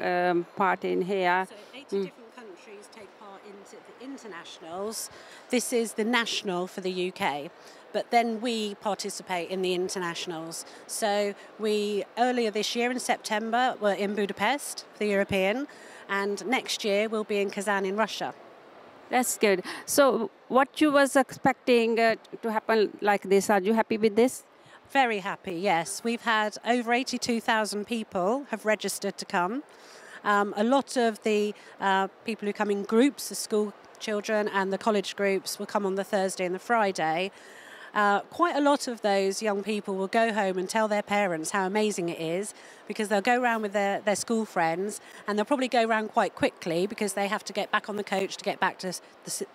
part in here.
So 80 different countries take part into the internationals. This is the national for the UK, but then we participate in the internationals. So we, earlier this year in September, were in Budapest, the European, and next year we'll be in Kazan in Russia.
That's good. So what you was expecting to happen like this, are you happy with this?
Very happy, yes. We've had over 82,000 people have registered to come. A lot of the people who come in groups, the school children and the college groups, will come on the Thursday and the Friday. Quite a lot of those young people will go home and tell their parents how amazing it is, because they'll go around with their school friends, and they'll probably go around quite quickly because they have to get back on the coach to get back to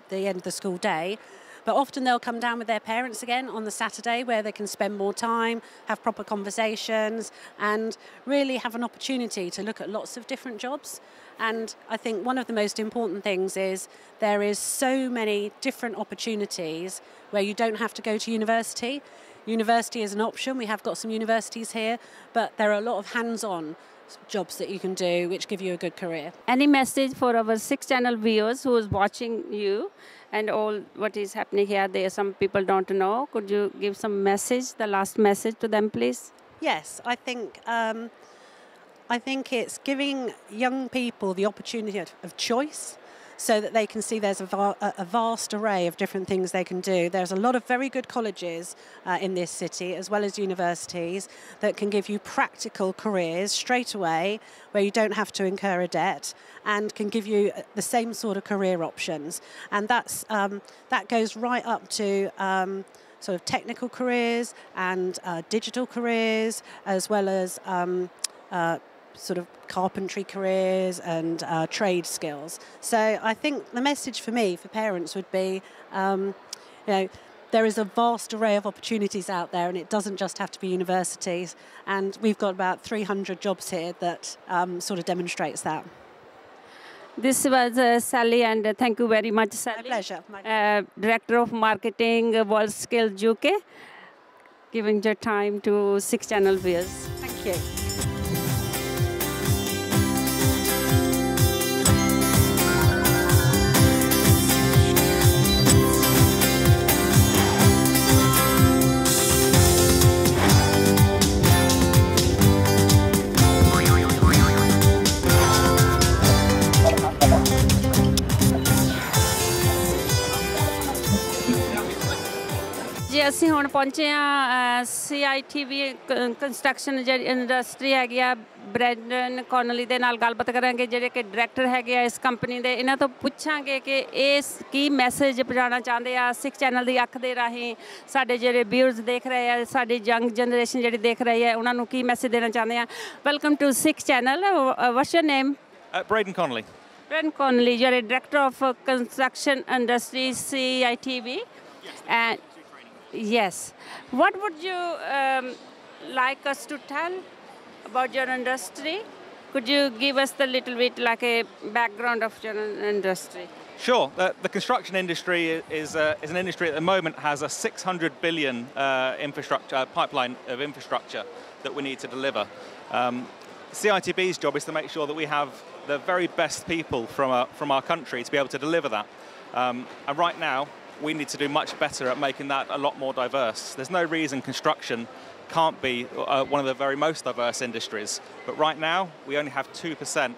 the end of the school day. But often they'll come down with their parents again on the Saturday, where they can spend more time, have proper conversations, and really have an opportunity to look at lots of different jobs. And I think one of the most important things is there is so many different opportunities where you don't have to go to university. University is an option. We have got some universities here, but there are a lot of hands-on jobs that you can do which give you a good career.
Any message for our 6-channel viewers who is watching you and all what is happening here? There some people don't know. Could you give some message, the last message to them, please?
Yes, I think it's giving young people the opportunity of choice, so that they can see there's a vast array of different things they can do. There's a lot of very good colleges in this city, as well as universities, that can give you practical careers straight away, where you don't have to incur a debt, and can give you the same sort of career options. And that goes right up to sort of technical careers and digital careers, as well as sort of carpentry careers and trade skills. So I think the message for me, for parents, would be, there is a vast array of opportunities out there, and it doesn't just have to be universities. And we've got about 300 jobs here that sort of demonstrates that.
This was Sally, and thank you very much, Sally.
My pleasure.
Director of Marketing, WorldSkills UK. giving your time to 6 Channel viewers.
Thank you.
जी ਅਸੀਂ ਹੁਣ ਪਹੁੰਚੇ ਆ CITV construction ਜਿਹੜੀ industry ਹੈਗੀ ਆ Brandon ਕੌਨਲੀ ਦੇ ਨਾਲ ਗੱਲਬਾਤ ਕਰਾਂਗੇ ਜਿਹੜੇ ਕਿ ਡਾਇਰੈਕਟਰ ਹੈਗੇ ਆ ਇਸ ਕੰਪਨੀ ਦੇ ਇਹਨਾਂ ਤੋਂ ਪੁੱਛਾਂਗੇ ਕਿ ਇਸ ਕੀ ਮੈਸੇਜ ਪਹੁੰਚਾਉਣਾ ਚਾਹੁੰਦੇ ਆ 6 ਚੈਨਲ ਦੀ ਅੱਖ ਦੇ ਰਾਹੀਂ ਸਾਡੇ ਜਿਹੜੇ ਵਿਊਅਰਸ ਦੇਖ ਰਹੇ ਆ ਸਾਡੀ ਯੰਗ ਜਨਰੇਸ਼ਨ ਜਿਹੜੀ ਦੇਖ ਰਹੀ ਹੈ ਉਹਨਾਂ ਨੂੰ ਕੀ ਮੈਸੇਜ ਦੇਣਾ ਚਾਹੁੰਦੇ ਆ welcome to 6 channel what's your name
Braden Connolly.
Braden Connolly, you're a director of construction industry CITV. And yes, what would you like us to tell about your industry? Could you give us the little bit like a background of your industry?
Sure. The construction industry is an industry at the moment has a 600 billion pipeline of infrastructure that we need to deliver. CITB's job is to make sure that we have the very best people from our country to be able to deliver that. And right now, we need to do much better at making that a lot more diverse. There's no reason construction can't be one of the very most diverse industries. But right now, we only have 2%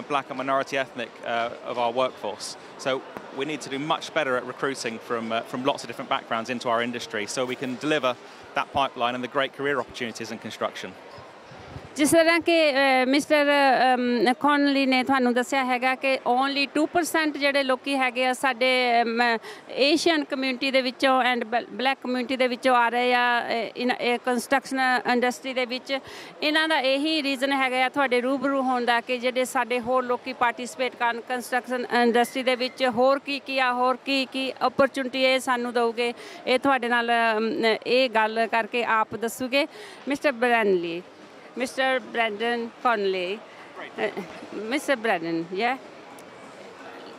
black and minority ethnic of our workforce. So we need to do much better at recruiting from lots of different backgrounds into our industry so we can deliver that pipeline and the great career opportunities in construction.
ਜਿਸ ਤਰ੍ਹਾਂ ਕਿ mister ਕੌਨਲੀ ਨੇ ਤੁਹਾਨੂੰ ਦੱਸਿਆ ਹੈਗਾ ਕਿ only 2% ਜਿਹੜੇ ਲੋਕੀ ਹੈਗੇ ਆ ਸਾਡੇ ਏਸ਼ੀਅਨ ਕਮਿਊਨਿਟੀ ਦੇ ਵਿੱਚੋਂ ਐਂਡ ਬਲੈਕ ਕਮਿਊਨਿਟੀ ਦੇ ਵਿੱਚੋਂ ਆ ਰਹੇ ਆ ਕੰਸਟਰਕਸ਼ਨ ਇੰਡਸਟਰੀ ਦੇ ਵਿੱਚ ਇਹਨਾਂ ਦਾ ਇਹੀ ਰੀਜ਼ਨ ਹੈਗਾ ਆ ਤੁਹਾਡੇ ਰੂਬਰੂ ਹੋਣ ਦਾ ਕਿ ਜਿਹੜੇ ਸਾਡੇ ਹੋਰ ਲੋਕੀ ਪਾਰਟੀਸਪੇਟ ਕਰਨ ਕੰਸਟਰਕਸ਼ਨ ਇੰਡਸਟਰੀ ਦੇ ਵਿੱਚ ਹੋਰ ਕੀ ਆ ਹੋਰ ਕੀ ਓਪਰਚੁਨਿਟੀ ਇਹ ਸਾਨੂੰ ਦਊਗੇ ਇਹ ਤੁਹਾਡੇ ਨਾਲ ਇਹ ਗੱਲ ਕਰਕੇ ਆਪ ਦੱਸੂਗੇ mister ਬਰੈਨਲੀ Mr. Brandon Connolly, Mr. Brandon, yeah.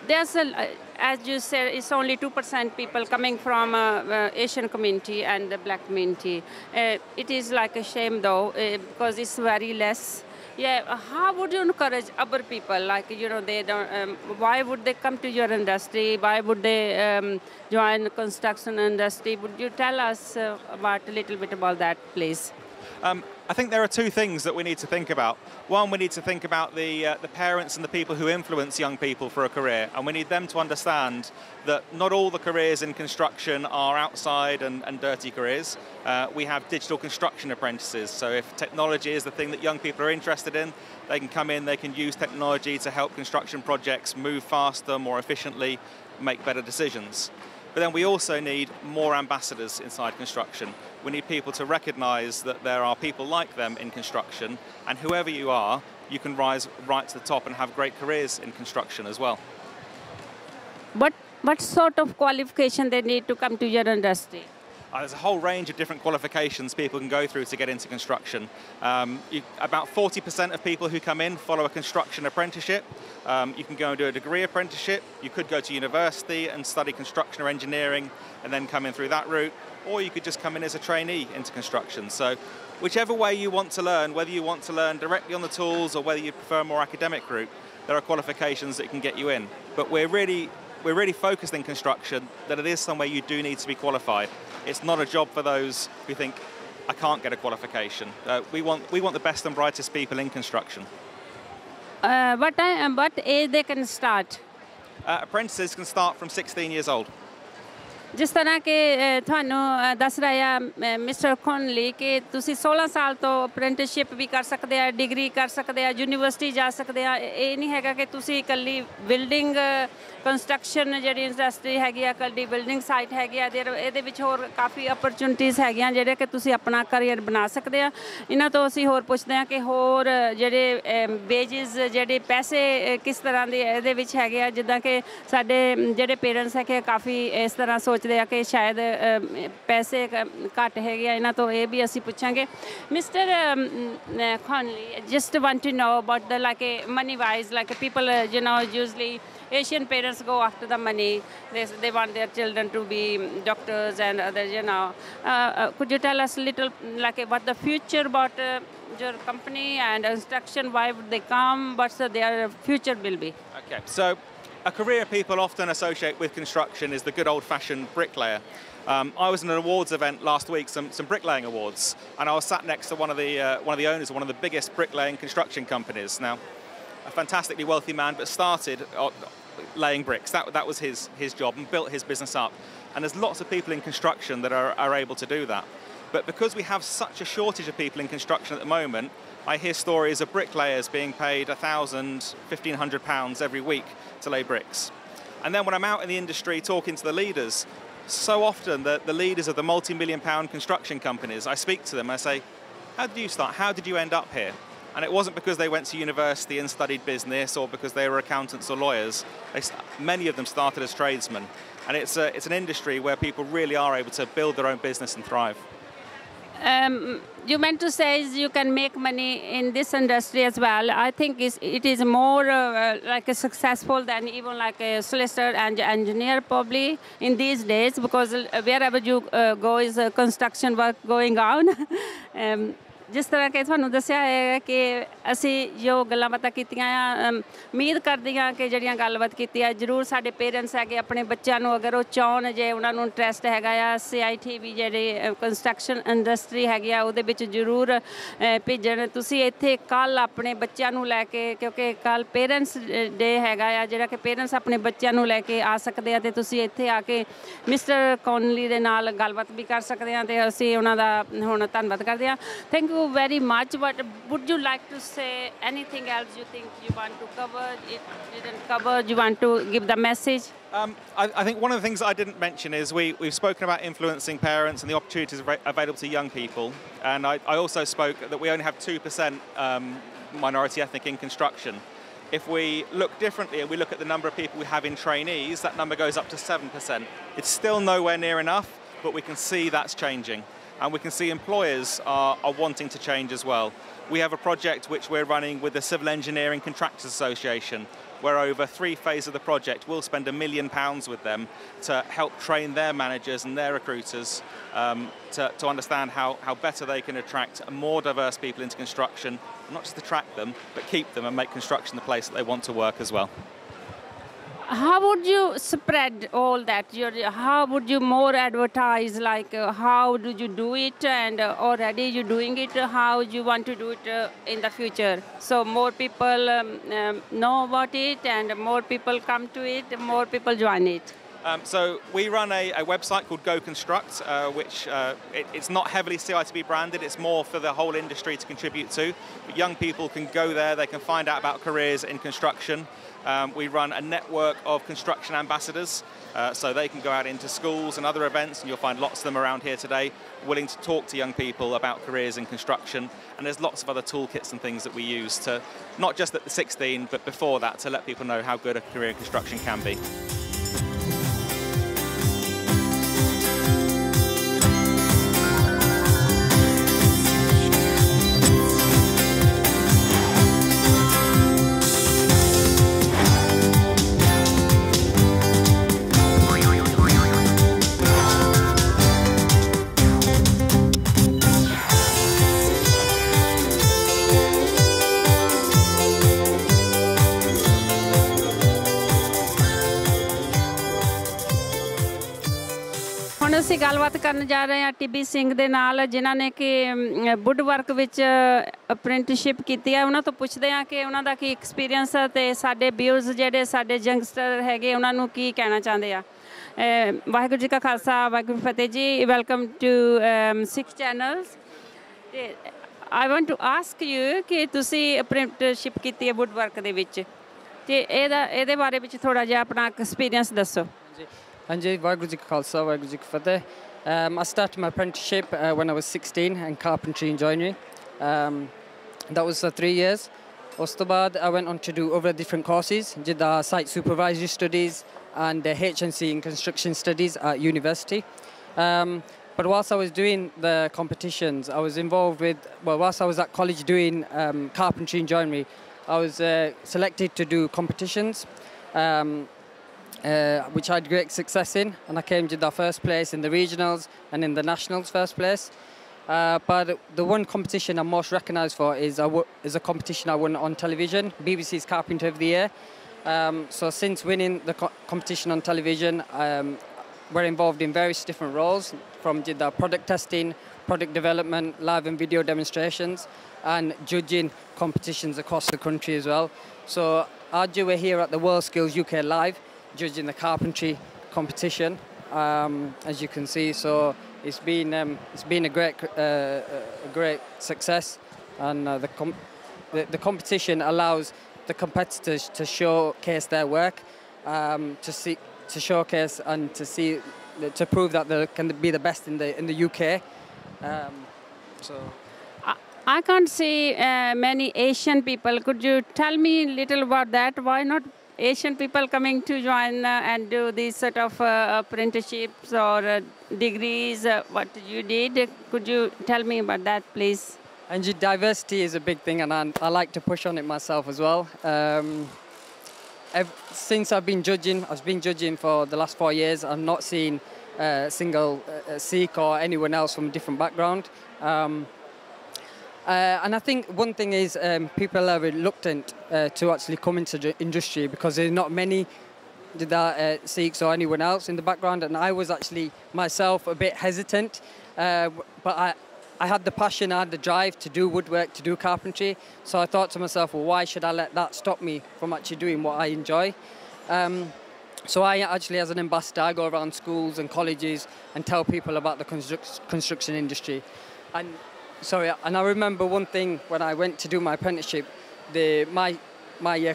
There's as you said, it's only 2% people coming from Asian community and the black community. It is like a shame though, because it's very less. Yeah, how would you encourage other people? Like they don't. Why would they come to your industry? Why would they join the construction industry? Would you tell us about a little bit about that, please?
I think there are two things that we need to think about. One, we need to think about the parents and the people who influence young people for a career, and we need them to understand that not all the careers in construction are outside and dirty careers. We have digital construction apprentices, so if technology is the thing that young people are interested in, they can come in, they can use technology to help construction projects move faster, more efficiently, make better decisions. But then we also need more ambassadors inside construction. We need people to recognise that there are people like them in construction, and whoever you are, you can rise right to the top and have great careers in construction as well.
What sort of qualification they need to come to your industry?
There's a whole range of different qualifications people can go through to get into construction. About 40% of people who come in follow a construction apprenticeship. You can go and do a degree apprenticeship. You could go to university and study construction or engineering and then come in through that route. Or you could just come in as a trainee into construction. So whichever way you want to learn, whether you want to learn directly on the tools or whether you prefer a more academic route, there are qualifications that can get you in. But we're really focused in construction that it is somewhere you do need to be qualified. It's not a job for those who think, I can't get a qualification. We want the best and brightest people in construction.
What age they can start?
Apprentices can start from 16 years old.
ਜਿਸ ਤਰ੍ਹਾਂ ਕਿ ਤੁਹਾਨੂੰ ਦੱਸ ਰਿਹਾ mister ਕੌਨਲੀ ਕਿ ਤੁਸੀਂ 16 ਸਾਲ ਤੋਂ ਅਪ੍ਰੈਂਟਿਸਸ਼ਿਪ ਵੀ ਕਰ ਸਕਦੇ ਆ ਡਿਗਰੀ ਕਰ ਸਕਦੇ ਆ ਯੂਨੀਵਰਸਿਟੀ ਜਾ ਸਕਦੇ ਆ ਇਹ ਨਹੀਂ ਹੈਗਾ ਕਿ ਤੁਸੀਂ ਇਕੱਲੀ ਬਿਲਡਿੰਗ ਕੰਸਟਰਕਸ਼ਨ ਜਿਹੜੀ ਇੰਡਸਟਰੀ ਹੈਗੀ ਆ ਇਕੱਲੀ ਬਿਲਡਿੰਗ ਸਾਈਟ ਹੈਗੀ ਆ ਇਹਦੇ ਵਿੱਚ ਹੋਰ ਕਾਫੀ ਅਪਰਚੁਨਿਟੀਜ਼ ਹੈਗੀਆਂ ਜਿਹੜੇ ਕਿ ਤੁਸੀਂ ਆਪਣਾ ਕਰੀਅਰ ਬਣਾ ਸਕਦੇ ਆ ਇਹਨਾਂ ਤੋਂ ਅਸੀਂ ਹੋਰ ਪੁੱਛਦੇ ਆ ਕਿ ਹੋਰ ਜਿਹੜੇ ਵੇਜਿਸ ਜਿਹੜੇ ਪੈਸੇ ਕਿਸ ਤਰ੍ਹਾਂ ਦੇ ਇਹਦੇ ਵਿੱਚ ਹੈਗੇ ਆ ਜਿੱਦਾਂ ਕਿ ਸਾਡੇ ਜਿਹੜੇ ਪੇਰੈਂਟਸ ਹੈਗੇ ਕਾਫੀ ਇਸ ਤਰ੍ਹਾਂ ਸੋਚ ਸੋਚਦੇ ਆ ਕਿ ਸ਼ਾਇਦ ਪੈਸੇ ਘੱਟ ਹੈਗੇ ਆ ਇਹਨਾਂ ਤੋਂ ਇਹ ਵੀ ਅਸੀਂ ਪੁੱਛਾਂਗੇ mister Conley just want to know about the like money wise like people you know usually Asian parents go after the money they want their children to be doctors and others you know could you tell us a little like what the future about your company and instruction why would they come what their future will be?
Okay, so a career people often associate with construction is the good old-fashioned bricklayer. I was in an awards event last week, some bricklaying awards, and I was sat next to one of the owners of one of the biggest bricklaying construction companies. Now, a fantastically wealthy man, but started laying bricks. That was his job and built his business up. And there's lots of people in construction that are able to do that. But because we have such a shortage of people in construction at the moment, I hear stories of bricklayers being paid £1,000, £1,500 every week to lay bricks. And then when I'm out in the industry talking to the leaders, so often the leaders of the multi-million-pound construction companies, I speak to them and I say, how did you start? How did you end up here? And it wasn't because they went to university and studied business or because they were accountants or lawyers. Many of them started as tradesmen. And it's an industry where people really are able to build their own business and thrive.
You meant to say you can make money in this industry as well. I think it is more like a successful than even like a solicitor and engineer probably in these days because wherever you go is construction work going on. ਜਿਸ ਤਰ੍ਹਾਂ ਕਿ ਤੁਹਾਨੂੰ ਦੱਸਿਆ ਹੈ ਕਿ ਅਸੀਂ ਜੋ ਗੱਲਾਂ ਬਾਤਾਂ ਕੀਤੀਆਂ ਆ ਉਮੀਦ ਕਰਦੀ ਹਾਂ ਕਿ ਜਿਹੜੀਆਂ ਗੱਲਬਾਤ ਕੀਤੀ ਆ ਜ਼ਰੂਰ ਸਾਡੇ ਪੇਰੈਂਟਸ ਹੈਗੇ ਆਪਣੇ ਬੱਚਿਆਂ ਨੂੰ ਅਗਰ ਉਹ ਚਾਹੁਣ ਜੇ ਉਹਨਾਂ ਨੂੰ ਇੰਟਰਸਟ ਹੈਗਾ ਆ CIT ਵੀ ਜਿਹੜੀ ਕੰਸਟਰਕਸ਼ਨ ਇੰਡਸਟਰੀ ਹੈਗੀ ਆ ਉਹਦੇ ਵਿੱਚ ਜ਼ਰੂਰ ਭੇਜਣ ਤੁਸੀਂ ਇੱਥੇ ਕੱਲ੍ਹ ਆਪਣੇ ਬੱਚਿਆਂ ਨੂੰ ਲੈ ਕੇ ਕਿਉਂਕਿ ਕੱਲ੍ਹ ਪੇਰੈਂਟਸ ਡੇ ਹੈਗਾ ਆ ਜਿਹੜਾ ਕਿ ਪੇਰੈਂਟਸ ਆਪਣੇ ਬੱਚਿਆਂ ਨੂੰ ਲੈ ਕੇ ਆ ਸਕਦੇ ਆ ਅਤੇ ਤੁਸੀਂ ਇੱਥੇ ਆ ਕੇ ਮਿਸਟਰ Conley ਦੇ ਨਾਲ ਗੱਲਬਾਤ ਵੀ ਕਰ ਸਕਦੇ ਆ ਅਤੇ ਅਸੀਂ ਉਹਨਾਂ ਦਾ ਹੁਣ ਧੰਨਵਾਦ ਕਰਦੇ ਹਾਂ thank you very much but would you like to say anything else you think you want to cover it didn't cover you want to give the message?
I think one of the things I didn't mention is we've spoken about influencing parents and the opportunities available to young people, and I also spoke that we only have 2% minority ethnic in construction. If we look differently and we look at the number of people we have in trainees, that number goes up to 7%. It's still nowhere near enough, but we can see that's changing. And we can see employers are wanting to change as well. We have a project which we're running with the Civil Engineering Contractors Association, where over 3 phases of the project we'll spend £1 million with them to help train their managers and their recruiters to understand how better they can attract more diverse people into construction, not just attract them, but keep them and make construction the place that they want to work as well.
How would you spread all that? How would you more advertise? Like how do you do it? And already you're doing it. How you want to do it in the future? So more people know about it, and more people come to it. More people join it.
So we run a website called Go Construct, which it's not heavily CITB branded. It's more for the whole industry to contribute to. But young people can go there. They can find out about careers in construction. We run a network of construction ambassadors, so they can go out into schools and other events, and you'll find lots of them around here today, willing to talk to young people about careers in construction. And there's lots of other toolkits and things that we use to, not just at the 16, but before that, to let people know how good a career in construction can be.
ਅਸੀਂ ਗੱਲਬਾਤ ਕਰਨ ਜਾ ਰਹੇ ਹਾਂ TB Singh ਦੇ ਨਾਲ ਜਿਨ੍ਹਾਂ ਨੇ ਕਿ ਵੁੱਡ ਵਰਕ ਵਿੱਚ ਅਪ੍ਰੈਂਟਿਸਸ਼ਿਪ ਕੀਤੀ ਹੈ ਉਹਨਾਂ ਤੋਂ ਪੁੱਛਦੇ ਹਾਂ ਕਿ ਉਹਨਾਂ ਦਾ ਕੀ ਐਕਸਪੀਰੀਅੰਸ ਹੈ ਅਤੇ ਸਾਡੇ ਵਿਊਅਰਸ ਜਿਹੜੇ ਸਾਡੇ ਯੰਗਸਟਰ ਹੈਗੇ ਉਹਨਾਂ ਨੂੰ ਕੀ ਕਹਿਣਾ ਚਾਹੁੰਦੇ ਆ ਵਾਹਿਗੁਰੂ ਜੀ ਕਾ ਖਾਲਸਾ ਵਾਹਿਗੁਰੂ ਫਤਿਹ ਜੀ welcome to Sikh channels I want to ask you ਕਿ ਤੁਸੀਂ ਅਪ੍ਰੈਂਟਿਸਸ਼ਿਪ ਕੀਤੀ ਹੈ ਵੁੱਡ ਵਰਕ ਦੇ ਵਿੱਚ ਅਤੇ ਇਹਦੇ ਬਾਰੇ ਵਿੱਚ ਥੋੜ੍ਹਾ ਜਿਹਾ ਆਪਣਾ ਐਕਸਪੀਰੀਅੰਸ ਦੱਸੋ
Anji, Vaheguru Ji Ka Khalsa, Vaheguru Ji Ka Fateh. I started my apprenticeship when I was 16 in carpentry and joinery. That was 3 years. ਉਸ ਤੋਂ ਬਾਅਦ I went on to do other different courses, did site supervisory studies, and HNC in construction studies at university. But whilst I was doing the competitions, I was involved with, well, whilst I was at college doing carpentry and joinery, I was selected to do competitions, which I had great success in, and I came to the first place in the regionals and in the nationals first place. But the one competition I'm most recognised for is a competition I won on television, BBC's Carpenter of the Year. So since winning the competition on television, we're involved in various different roles, from the product testing, product development, live and video demonstrations, and judging competitions across the country as well. So we're here at the WorldSkills UK Live, judging the carpentry competition, as you can see. So it's been a great success, and the competition allows the competitors to showcase their work, to showcase and to prove that they can be the best in the UK.
I can't see many Asian people. Could you tell me a little about that? Why not Asian people coming to join and do these sort of apprenticeships or degrees? What you did? Could you tell me about that, please?
And diversity is a big thing, and I like to push on it myself as well. Since I've been judging for the last 4 years. I've not seen a single Sikh or anyone else from a different background. And I think one thing is people are reluctant to actually come into the industry because there's not many Sikhs or anyone else in the background. And I was actually myself a bit hesitant, but I had the passion, I had the drive to do woodwork, to do carpentry. So I thought to myself, well, why should I let that stop me from actually doing what I enjoy? So I actually, as an ambassador, I go around schools and colleges and tell people about the construction industry. And I remember one thing when I went to do my apprenticeship, my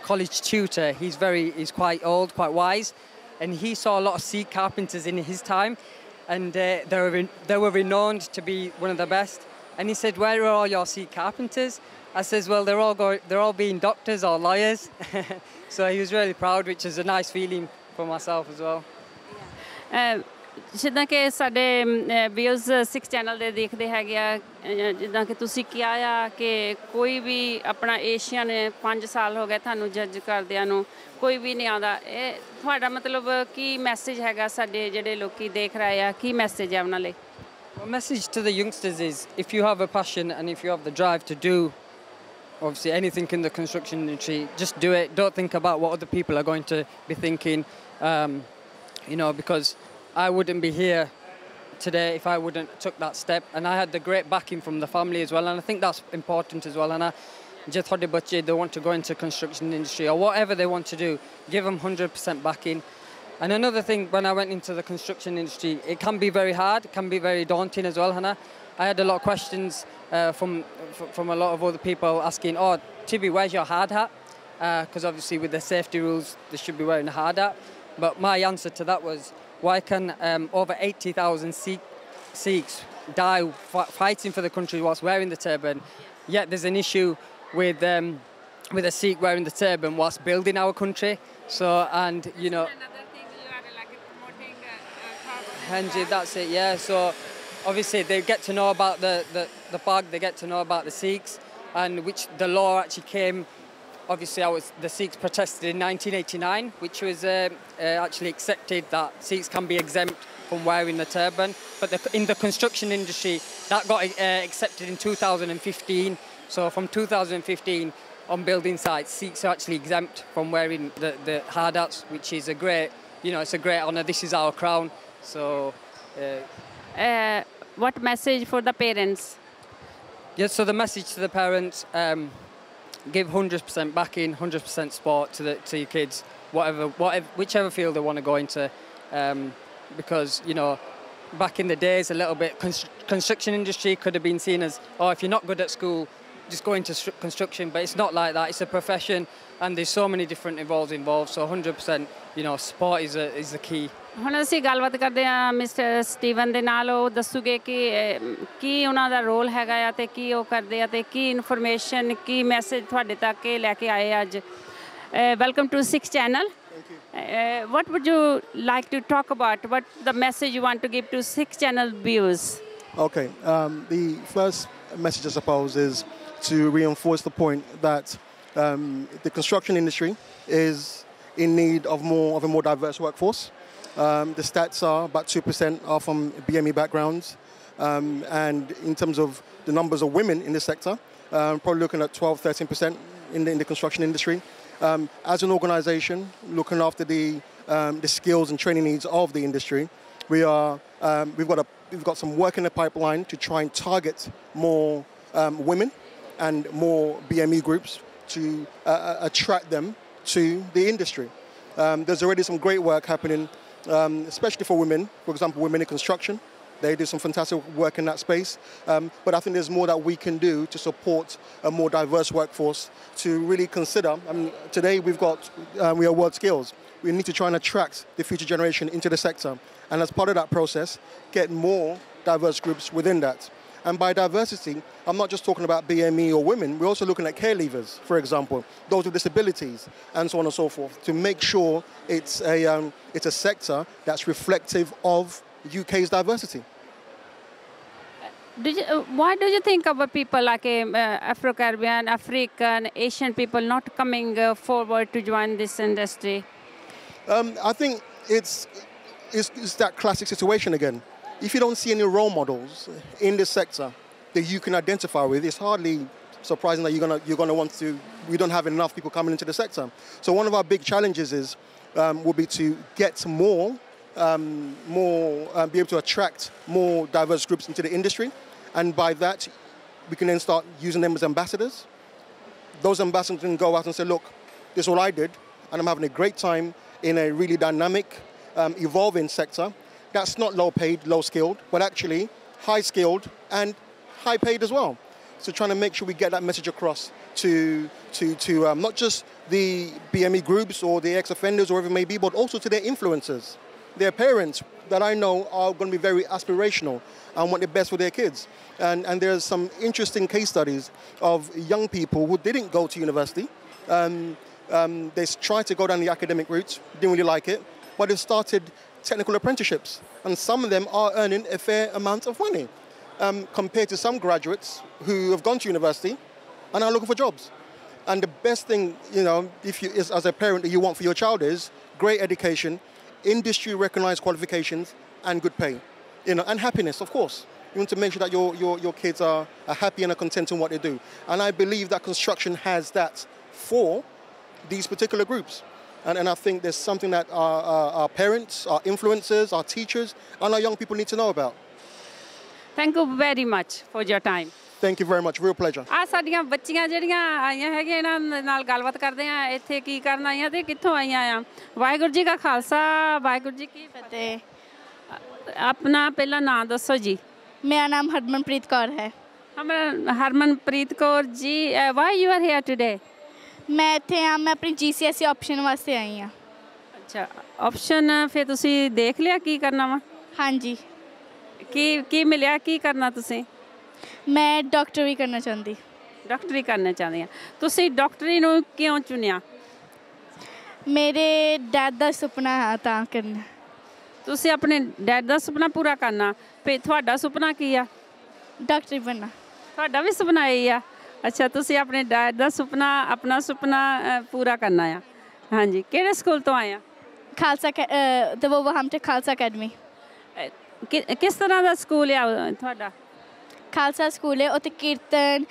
college tutor, he's quite old, quite wise, and he saw a lot of Sikh carpenters in his time. And they were renowned to be one of the best. And he said, "Where are all your Sikh carpenters?" I says, "Well, they're all being doctors or lawyers." So he was really proud, which is a nice feeling for myself as well.
ਜਿੱਦਾਂ ਕਿ ਸਾਡੇ views 6 channel ਦੇ ਦੇਖਦੇ ਹੈਗੇ ਆ, ਜਿੱਦਾਂ ਕਿ ਤੁਸੀਂ ਕਿਹਾ ਆ ਕਿ ਕੋਈ ਵੀ ਆਪਣਾ ਏਸ਼ੀਅਨ 5 ਸਾਲ ਹੋ ਗਏ ਤੁਹਾਨੂੰ ਜੱਜ ਕਰਦਿਆਂ ਨੂੰ, ਕੋਈ ਵੀ ਨਹੀਂ ਆਉਂਦਾ। ਇਹ ਤੁਹਾਡਾ ਮਤਲਬ ਕੀ ਮੈਸੇਜ ਹੈਗਾ ਸਾਡੇ ਜਿਹੜੇ ਲੋਕੀ ਦੇਖ ਰਹੇ ਆ, ਕੀ ਮੈਸੇਜ ਹੈ ਉਹਨਾਂ ਲਈ?
My message to the youngsters is, if you have a passion and if you have the drive to do obviously anything in the construction industry, just do it. Don't think about what other people are going to be thinking, because I wouldn't be here today if I wouldn't took that step. And I had the great backing from the family as well, and I think that's important as well. And just thought they want to go into construction industry or whatever they want to do, give them 100% backing. And another thing, when I went into the construction industry, it can be very hard, it can be very daunting as well, Hannah. I had a lot of questions from a lot of other people asking, "Oh, Tibi, where's your hard hat?" Because obviously with the safety rules, they should be wearing a hard hat. But my answer to that was, why can over 80,000 Sikhs die fighting for the country whilst wearing the turban, yet there's an issue with a Sikh wearing the turban whilst building our country? So, and
Another thing, you are like promoting
Hanji, that's it, yeah. So obviously they get to know about the Pag, they get to know about the Sikhs, and which the law actually came. Obviously, the Sikhs protested in 1989, which was actually accepted that Sikhs can be exempt from wearing the turban. But in the construction industry, that got accepted in 2015. So from 2015, on building sites, Sikhs are actually exempt from wearing the hard hats, which is a great, it's a great honour. This is our crown. So,
what message for the parents?
Yeah, so the message to the parents. Give 100% backing, 100% support to your kids, whichever field they want to go into, because back in the days, a little bit construction industry could have been seen as, oh, if you're not good at school, just go into construction. But it's not like that. It's a profession, and there's so many different involved. So 100%, support is the key.
ਹੁਣ ਅਸੀਂ ਗੱਲਬਾਤ ਕਰਦੇ ਹਾਂ mister Steven ਦੇ ਨਾਲ। ਉਹ ਦੱਸੂਗੇ ਕਿ ਕੀ ਉਹਨਾਂ ਦਾ ਰੋਲ ਹੈਗਾ ਆ ਤੇ ਕੀ ਉਹ ਕਰਦੇ ਆ ਤੇ ਕੀ ਇਨਫੋਰਮੇਸ਼ਨ, ਕੀ ਮੈਸੇਜ ਤੁਹਾਡੇ ਤੱਕ ਲੈ ਕੇ ਆਏ ਅੱਜ। Welcome to 6 channel. What would you like to talk about? What the message you want to give to 6 channel viewers?
Okay, the first message, I suppose, is to reinforce the point that the construction industry is in need of a more diverse workforce. The stats are about 2% are from BME backgrounds, and in terms of the numbers of women in the sector, probably looking at 12-13% in the construction industry. As an organisation looking after the skills and training needs of the industry, we've got some work in the pipeline to try and target more women and more BME groups to attract them to the industry. There's already some great work happening, especially for women. For example, women in construction. They do some fantastic work in that space. But I think there's more that we can do to support a more diverse workforce to really consider. I mean, today we are WorldSkills. We need to try and attract the future generation into the sector. And as part of that process, get more diverse groups within that. And by diversity, I'm not just talking about BME or women. We're also looking at care leavers, for example, those with disabilities, and so on and so forth, to make sure it's a sector that's reflective of UK's diversity.
Why do you think about people like Afro-Caribbean, African, Asian people not coming forward to join this industry?
I think it's that classic situation again. If you don't see any role models in this sector that you can identify with, it's hardly surprising that you're gonna want to. We don't have enough people coming into the sector. So one of our big challenges will be to get be able to attract more diverse groups into the industry, and by that we can then start using them as ambassadors. Those ambassadors can go out and say, look, this is what I did, and I'm having a great time in a really dynamic, evolving sector that's not low paid, low skilled, but actually high skilled and high paid as well. So trying to make sure we get that message across to not just the BME groups or the ex-offenders or whatever it may be, but also to their influencers. Their parents that I know are going to be very aspirational and want the best for their kids. And there's some interesting case studies of young people who didn't go to university. They tried to go down the academic route, didn't really like it, but they've started technical apprenticeships. And some of them are earning a fair amount of money compared to some graduates who have gone to university and are looking for jobs. And the best thing, as a parent that you want for your child is great education, industry-recognized qualifications, and good pay, and happiness, of course. You want to make sure that your kids are happy and are content in what they do. And I believe that construction has that for these particular groups. And I think there's something that our parents, our influencers, our teachers, and our young people need to know about.
Thank you very much for your time.
Thank you very much. Real pleasure.
ਸਾਡੀਆਂ ਬੱਚੀਆਂ ਜਿਹੜੀਆਂ ਆਈਆਂ ਹੈਗੀਆਂ ਇਹਨਾਂ ਨਾਲ ਗੱਲਬਾਤ ਕਰਦੇ ਆ ਇੱਥੇ ਕੀ ਕਰਨ ਆਈਆਂ ਤੇ ਕਿੱਥੋਂ ਆਈਆਂ ਆ ਵਾਹਿਗੁਰੂ ਜੀ ਕਾ ਖਾਲਸਾ ਵਾਹਿਗੁਰੂ ਜੀ ਕੀ ਫਤਿਹ ਆਪਣਾ ਪਹਿਲਾ ਨਾਮ ਦੱਸੋ ਜੀ
ਮੇਰਾ ਨਾਮ ਹਰਮਨਪ੍ਰੀਤ ਕੌਰ ਹੈ
Harmanpreet Kaur ji why you are here today
ਮੈਂ ਇੱਥੇ ਆ ਮੈਂ ਆਪਣੀ GCSE ਆਪਸ਼ਨ ਵਾਸਤੇ ਆਈ ਆ
ਅੱਛਾ ਆਪਸ਼ਨ ਫਿਰ ਤੁਸੀਂ ਦੇਖ ਲਿਆ ਕੀ ਕਰਨਾ ਵਾ
ਹਾਂਜੀ
ਕੀ ਮਿਲਿਆ ਕੀ ਕਰਨਾ ਤੁਸੀਂ
ਮੈਂ ਡਾਕਟਰੀ ਕਰਨਾ ਚਾਹੁੰਦੀ
ਡਾਕਟਰੀ ਕਰਨਾ ਚਾਹੁੰਦੀ ਆ ਤੁਸੀਂ ਡਾਕਟਰੀ ਨੂੰ ਕਿਉਂ ਚੁਣਿਆ
ਮੇਰੇ ਡੈਡ ਦਾ ਸੁਪਨਾ ਹੈ ਤਾਂ ਕਰਨਾ
ਤੁਸੀਂ ਆਪਣੇ ਡੈਡ ਦਾ ਸੁਪਨਾ ਪੂਰਾ ਕਰਨਾ ਫਿਰ ਤੁਹਾਡਾ ਸੁਪਨਾ ਕੀ ਆ
ਡਾਕਟਰੀ ਬਣਨਾ
ਤੁਹਾਡਾ ਵੀ ਸੁਪਨਾ ਇਹ ਆ ਅੱਛਾ ਤੁਸੀਂ ਆਪਣੇ ਡੈਡ ਦਾ ਸੁਪਨਾ ਆਪਣਾ ਸੁਪਨਾ ਪੂਰਾ ਕਰਨਾ ਆ ਹਾਂਜੀ ਕਿਹੜੇ ਸਕੂਲ ਤੋਂ ਆਏ ਆ
Khalsa the Wolverhampton Khalsa academy
ਕਿਸ ਤਰ੍ਹਾਂ ਦਾ ਸਕੂਲ ਆ ਤੁਹਾਡਾ
ਖਾਲਸਾ ਸਕੂਲ ਹੈ ਉੱਥੇ ਕੀਰਤਨ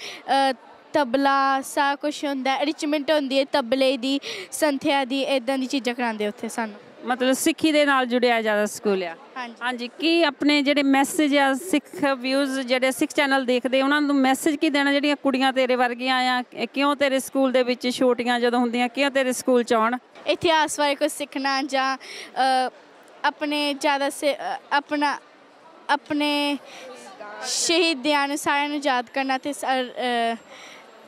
ਤਬਲਾ ਸਾਰਾ ਕੁਛ ਹੁੰਦਾ ਰਿਚਮੈਂਟ ਹੁੰਦੀ ਹੈ ਤਬਲੇ ਦੀ ਸੰਥਿਆ ਦੀ ਇੱਦਾਂ ਦੀ ਚੀਜ਼ਾਂ ਕਰਾਉਂਦੇ ਉੱਥੇ ਸਾਨੂੰ
ਮਤਲਬ ਸਿੱਖੀ ਦੇ ਨਾਲ ਜੁੜਿਆ ਜ਼ਿਆਦਾ ਸਕੂਲ ਆ ਹਾਂਜੀ ਕੀ ਆਪਣੇ ਜਿਹੜੇ ਮੈਸੇਜ ਆ ਸਿੱਖ ਵਿਊਜ਼ ਜਿਹੜੇ ਸਿੱਖ ਚੈਨਲ ਦੇਖਦੇ ਉਹਨਾਂ ਨੂੰ ਮੈਸੇਜ ਕੀ ਦੇਣਾ ਜਿਹੜੀਆਂ ਕੁੜੀਆਂ ਤੇਰੇ ਵਰਗੀਆਂ ਆ ਕਿਉਂ ਤੇਰੇ ਸਕੂਲ ਦੇ ਵਿੱਚ ਛੋਟੀਆਂ ਜਦੋਂ ਹੁੰਦੀਆਂ ਕਿਉਂ ਤੇਰੇ ਸਕੂਲ 'ਚ ਆਉਣ
ਇਤਿਹਾਸ ਬਾਰੇ ਕੁਛ ਸਿੱਖਣਾ ਜਾਂ ਆਪਣੇ ਜ਼ਿਆਦਾ ਆਪਣੇ ਸ਼ਹੀਦਾਂ ਨੂੰ ਸਾਰਿਆਂ ਨੂੰ ਯਾਦ ਕਰਨਾ ਤੇ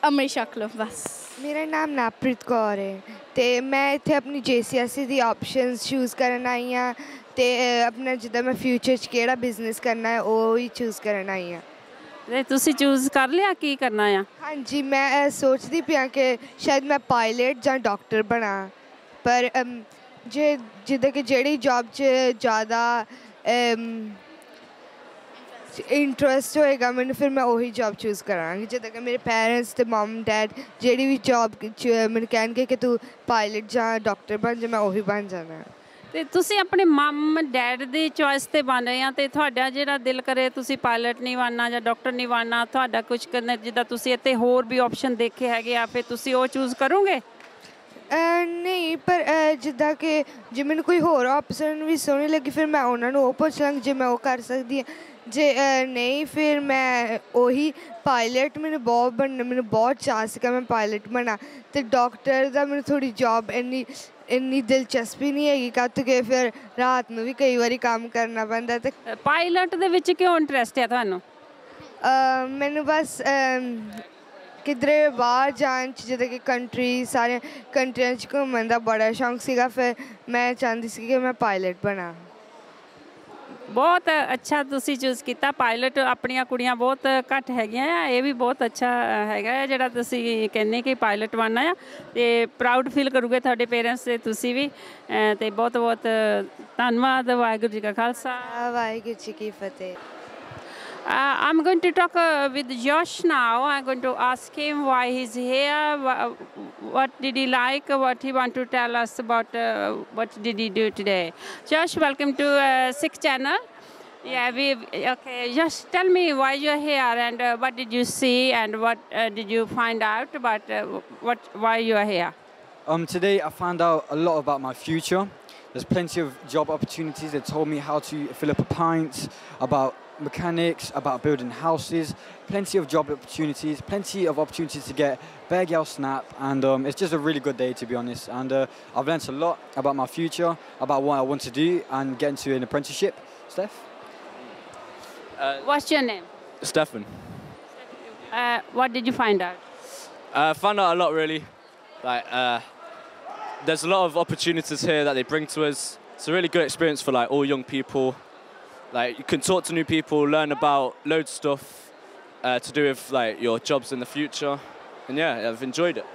ਅੰਮ੍ਰਿਤ ਛਕ ਲਓ ਬਸ
ਮੇਰਾ ਨਾਮ ਨਵਪ੍ਰੀਤ ਕੌਰ ਹੈ ਅਤੇ ਮੈਂ ਇੱਥੇ ਆਪਣੀ GCSE ਦੀ ਆਪਸ਼ਨਸ ਚੂਜ਼ ਕਰਨ ਆਈ ਹਾਂ ਅਤੇ ਆਪਣਾ ਜਿੱਦਾਂ ਮੈਂ ਫਿਊਚਰ 'ਚ ਕਿਹੜਾ ਬਿਜ਼ਨਸ ਕਰਨਾ ਹੈ ਉਹ ਹੀ ਚੂਜ਼ ਕਰਨ ਆਈ ਹਾਂ
ਅਤੇ ਤੁਸੀਂ ਚੂਜ਼ ਕਰ ਲਿਆ ਕੀ ਕਰਨਾ ਆ
ਹਾਂਜੀ ਮੈਂ ਸੋਚਦੀ ਪਈ ਹਾਂ ਕਿ ਸ਼ਾਇਦ ਮੈਂ ਪਾਇਲਟ ਜਾਂ ਡਾਕਟਰ ਬਣਾ ਪਰ ਜੇ ਜਿੱਦਾਂ ਕਿ ਜਿਹੜੀ ਜੌਬ 'ਚ ਜ਼ਿਆਦਾ ਇੰਟਰਸਟ ਹੋਏਗਾ ਮੈਨੂੰ ਫਿਰ ਮੈਂ ਉਹੀ ਜੌਬ ਚੂਜ਼ ਕਰਾਂਗੀ ਜਿੱਦਾਂ ਕਿ ਮੇਰੇ ਪੇਰੈਂਟਸ ਤੇ ਮਮ ਡੈਡ ਜਿਹੜੀ ਵੀ ਜੌਬ ਮੈਨੂੰ ਕਹਿਣਗੇ ਕਿ ਤੂੰ ਪਾਇਲਟ ਜਾਂ ਡਾਕਟਰ ਬਣ ਜਾ ਮੈਂ ਉਹੀ ਬਣ ਜਾਣਾ।
ਤੇ ਤੁਸੀਂ ਆਪਣੇ ਮਮ ਡੈਡ ਦੀ ਚੋਇਸ ਤੇ ਬਣ ਰਹੇ ਆ ਤੇ ਤੁਹਾਡਾ ਜਿਹੜਾ ਦਿਲ ਕਰੇ ਤੁਸੀਂ ਪਾਇਲਟ ਨਹੀਂ ਬਣਨਾ ਜਾਂ ਡਾਕਟਰ ਨਹੀਂ ਬਣਨਾ ਤੁਹਾਡਾ ਕੁਝ ਕਰਨਾ ਜਿੱਦਾਂ ਤੁਸੀਂ ਇੱਥੇ ਹੋਰ ਵੀ ਆਪਸ਼ਨ ਦੇਖੇ ਹੈਗੇ ਆ ਫਿਰ ਤੁਸੀਂ ਉਹ ਚੂਜ਼ ਕਰੋਗੇ?
ਨਹੀਂ ਪਰ ਜਿੱਦਾਂ ਕਿ ਜੇ ਮੈਨੂੰ ਕੋਈ ਹੋਰ ਆਪਸ਼ਨ ਵੀ ਸੋਹਣੀ ਲੱਗੀ ਫਿਰ ਮੈਂ ਉਹਨਾਂ ਨੂੰ ਉਹ ਪੁੱਛ ਲਾਂਗੀ ਜੇ ਮੈਂ ਉਹ ਕਰ ਸਕਦੀ ਹਾਂ ਜੇ ਨਹੀਂ ਫਿਰ ਮੈਂ ਉਹੀ ਪਾਇਲਟ ਮੈਨੂੰ ਬਹੁਤ ਚਾਅ ਸੀਗਾ ਮੈਂ ਪਾਇਲਟ ਬਣਾ ਅਤੇ ਡਾਕਟਰ ਦਾ ਮੈਨੂੰ ਥੋੜ੍ਹੀ ਜੋਬ ਇੰਨੀ ਦਿਲਚਸਪੀ ਨਹੀਂ ਹੈਗੀ ਕਿ ਫਿਰ ਰਾਤ ਨੂੰ ਵੀ ਕਈ ਵਾਰੀ ਕੰਮ ਕਰਨਾ ਪੈਂਦਾ ਅਤੇ
ਪਾਇਲਟ ਦੇ ਵਿੱਚ ਕਿਉਂ ਇੰਟਰਸਟ ਹੈ ਤੁਹਾਨੂੰ?
ਮੈਨੂੰ ਬਸ ਕਿਧਰੇ ਬਾਹਰ ਜਾਣ 'ਚ ਜਿੱਦਾਂ ਕਿ ਸਾਰੇ ਕੰਟਰੀਆਂ 'ਚ ਘੁੰਮਣ ਦਾ ਬੜਾ ਸ਼ੌਂਕ ਸੀਗਾ ਫਿਰ ਮੈਂ ਚਾਹੁੰਦੀ ਸੀ ਕਿ ਮੈਂ ਪਾਇਲਟ ਬਣਾ।
ਬਹੁਤ ਅੱਛਾ ਤੁਸੀਂ ਚੂਜ਼ ਕੀਤਾ ਪਾਇਲਟ ਆਪਣੀਆਂ ਕੁੜੀਆਂ ਬਹੁਤ ਘੱਟ ਹੈਗੀਆਂ ਆ ਇਹ ਵੀ ਬਹੁਤ ਅੱਛਾ ਹੈਗਾ ਜਿਹੜਾ ਤੁਸੀਂ ਕਹਿੰਦੇ ਕਿ ਪਾਇਲਟ ਬਣਨਾ ਆ ਅਤੇ ਪ੍ਰਾਊਡ ਫੀਲ ਕਰੋਗੇ ਤੁਹਾਡੇ ਪੇਰੈਂਟਸ ਅਤੇ ਤੁਸੀਂ ਵੀ ਅਤੇ ਬਹੁਤ ਬਹੁਤ ਧੰਨਵਾਦ। ਵਾਹਿਗੁਰੂ ਜੀ ਕਾ ਖਾਲਸਾ
ਵਾਹਿਗੁਰੂ ਜੀ ਕੀ ਫਤਿਹ।
I'm going to talk with Josh now. I'm going to ask him why he's here, what did he like, what he want to tell us about what did he do today. Josh, welcome to 6 channel. Yeah, okay. Just tell me why you're here and what did you see and what did you find out about why you are here.
Today I found out a lot about my future. There's plenty of job opportunities. They told me how to fill up a pint, about mechanics, about building houses, plenty of job opportunities, plenty of opportunities to get bear girl snap, and it's just a really good day to be honest. And I've learnt a lot about my future, about what I want to do, and get into an apprenticeship. Steph?
What's your name?
Stefan.
What did you find out?
Found out a lot really. Like there's a lot of opportunities here that they bring to us. It's a really good experience for like all young people. Like you can talk to new people, learn about loads of stuff to do with like your jobs in the future, and yeah, I've enjoyed it.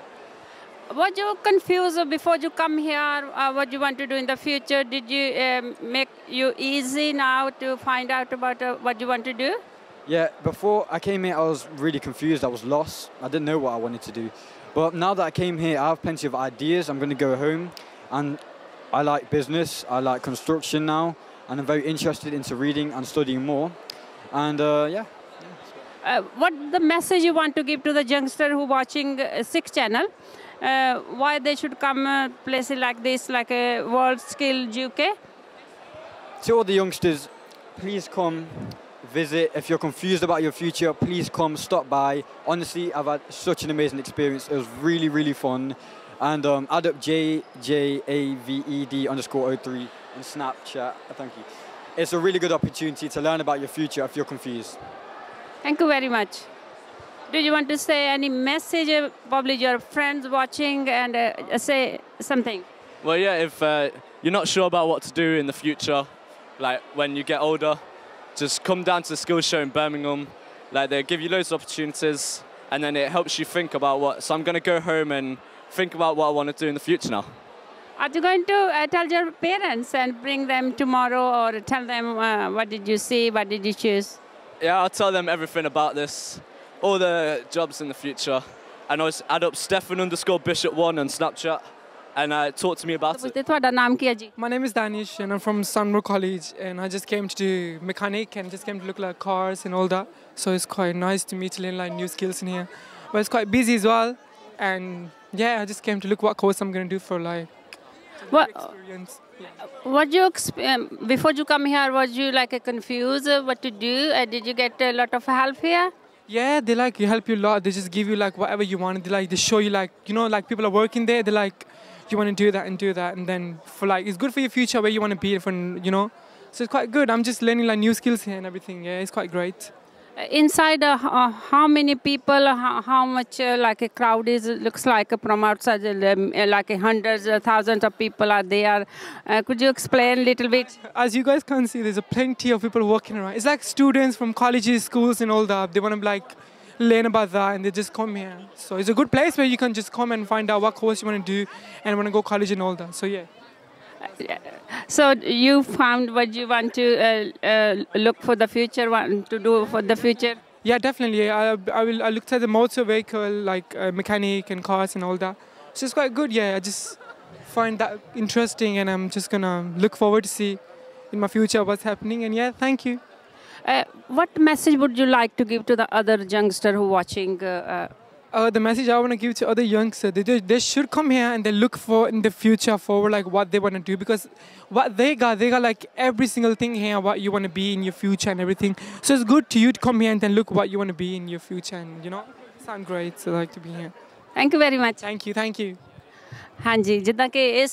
Were you confused before you come here? What you want to do in the future? Did you make you easy now to find out about what you want to do?
Yeah, before I came here, I was really confused. I was lost. I didn't know what I wanted to do. But now that I came here, I have plenty of ideas. I'm going to go home, and I like business. I like construction now. And I'm very interested into reading and studying more. And yeah.
What the message you want to give to the youngster who watching 6 channel? Why they should come places like this, like WorldSkills UK?
To all the youngsters, please come visit. If you're confused about your future, please come, stop by. Honestly, I've had such an amazing experience. It was really, really fun. And add up JJAVED_03 on Snapchat. Thank you. It's a really good opportunity to learn about your future if you're confused.
Thank you very much. Do you want to say any message, probably your friends watching, and say something?
Well, yeah, if you're not sure about what to do in the future, like when you get older, just come down to the skills show in Birmingham. Like they give you loads of opportunities, and then it helps you think about what. So I'm going to go home and think about what I want to do in the future now.
Are you going to tell your parents and bring them tomorrow, or tell them what did you see, what did you choose?
Yeah, I'll tell them everything about this, all the jobs in the future, and I'll just add up Stefan_Bishop1 on Snapchat, and talk to me about it.
My name is Danish, and I'm from Sunbrook College, and I just came to do mechanic and just came to look like cars and all that. So it's quite nice to meet, learn like new skills in here. But it's quite busy as well, and yeah, I just came to look what course I'm going to do for like experience.
What you before you come here, was you like confused what to do? Did you get a lot of help here?
Yeah, they like help you a lot. They just give you like whatever you want. They show you like, you know, like people are working there. They're like, you want to do that and do that, and then for like it's good for your future where you want to be, for you know. So it's quite good. I'm just learning like new skills here and everything. Yeah, it's quite great.
Inside, how many people, how much like a crowd is, looks like from outside, like hundreds, thousands of people are there. Could you explain a little bit?
As you guys can see, there's plenty of people walking around. It's like students from colleges, schools and all that. They want to like learn about that and they just come here. So it's a good place where you can just come and find out what course you want to do and want to go college and all that. So yeah.
So you found what you want to look for the future, want to do for the future?
Yeah, definitely. I looked at the motor vehicle, like mechanic and cars and all that. So it's quite good. Yeah, I just find that interesting, and I'm just gonna look forward to see in my future what's happening. And yeah, thank you.
What message would you like to give to the other youngster who watching?
The message I want to give to other youngsters, they should come here and they look for in the future forward, like what they want to do, because what they got like every single thing here, what you want to be in your future and everything. So it's good to you to come here and then look what you want to be in your future, and you know, sound great. So I like to be here.
Thank you very much.
Thank you, thank you.
ਹਾਂਜੀ ਜਿੱਦਾਂ ਕਿ ਇਸ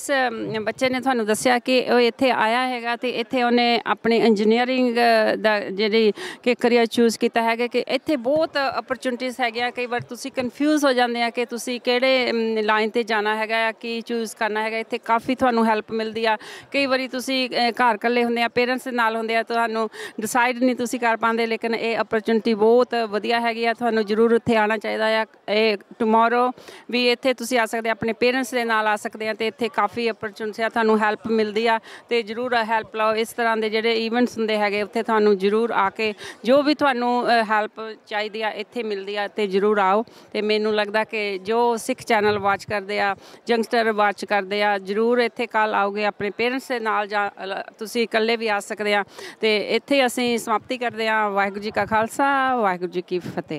ਬੱਚੇ ਨੇ ਤੁਹਾਨੂੰ ਦੱਸਿਆ ਕਿ ਉਹ ਇੱਥੇ ਆਇਆ ਹੈਗਾ ਤੇ ਇੱਥੇ ਉਹਨੇ ਆਪਣੀ ਇੰਜੀਨੀਅਰਿੰਗ ਦਾ ਜਿਹੜੀ ਕਿ ਕਰੀਅਰ ਚੂਜ਼ ਕੀਤਾ ਹੈਗਾ ਕਿ ਇੱਥੇ ਬਹੁਤ ਅਪਰਚੁਨਿਟੀਜ਼ ਹੈਗੀਆਂ ਕਈ ਵਾਰ ਤੁਸੀਂ ਕਨਫਿਊਜ਼ ਹੋ ਜਾਂਦੇ ਆ ਕਿ ਤੁਸੀਂ ਕਿਹੜੇ ਲਾਈਨ 'ਤੇ ਜਾਣਾ ਹੈਗਾ ਕੀ ਚੂਜ਼ ਕਰਨਾ ਹੈਗਾ ਇੱਥੇ ਕਾਫੀ ਤੁਹਾਨੂੰ ਹੈਲਪ ਮਿਲਦੀ ਆ ਕਈ ਵਾਰੀ ਤੁਸੀਂ ਘਰ ਇਕੱਲੇ ਹੁੰਦੇ ਆ ਪੇਰੈਂਟਸ ਦੇ ਨਾਲ ਹੁੰਦੇ ਆ ਤੁਹਾਨੂੰ ਡਿਸਾਈਡ ਨਹੀਂ ਤੁਸੀਂ ਕਰ ਪਾਉਂਦੇ ਲੇਕਿਨ ਇਹ ਅਪਰਚੁਨਿਟੀ ਬਹੁਤ ਵਧੀਆ ਹੈਗੀ ਆ ਤੁਹਾਨੂੰ ਜ਼ਰੂਰ ਇੱਥੇ ਆਉਣਾ ਚਾਹੀਦਾ ਆ ਇਹ ਟਮੋਰੋ ਵੀ ਇੱਥੇ ਤੁਸੀਂ ਆ ਸਕਦੇ ਆਪਣੇ ਪੇਰੈਂਟਸ ਦੇ ਨਾਲ आ सकते हैं तो इतने काफ़ी अपरचुनिटी थानू हैल्प मिलती है तो जरूर हैल्प लो इस तरह के जोड़े ईवेंट्स होंगे है उत्थे थानू जरूर आके जो भी थानू हैल्प चाहिए है इत्थे मिलती है तो जरूर आओ तो मैनू लगता कि जो सिख चैनल वाच करते हैं यंगस्टर वाच करते हैं जरूर इत्थे कल आओगे अपने पेरेंट्स के नाल जा तुसी इकल्ले भी आ सकते हैं तो इत्थे असीं समाप्ति करते हैं वाहिगुरू जी का खालसा वाहिगुरू जी की फतेह।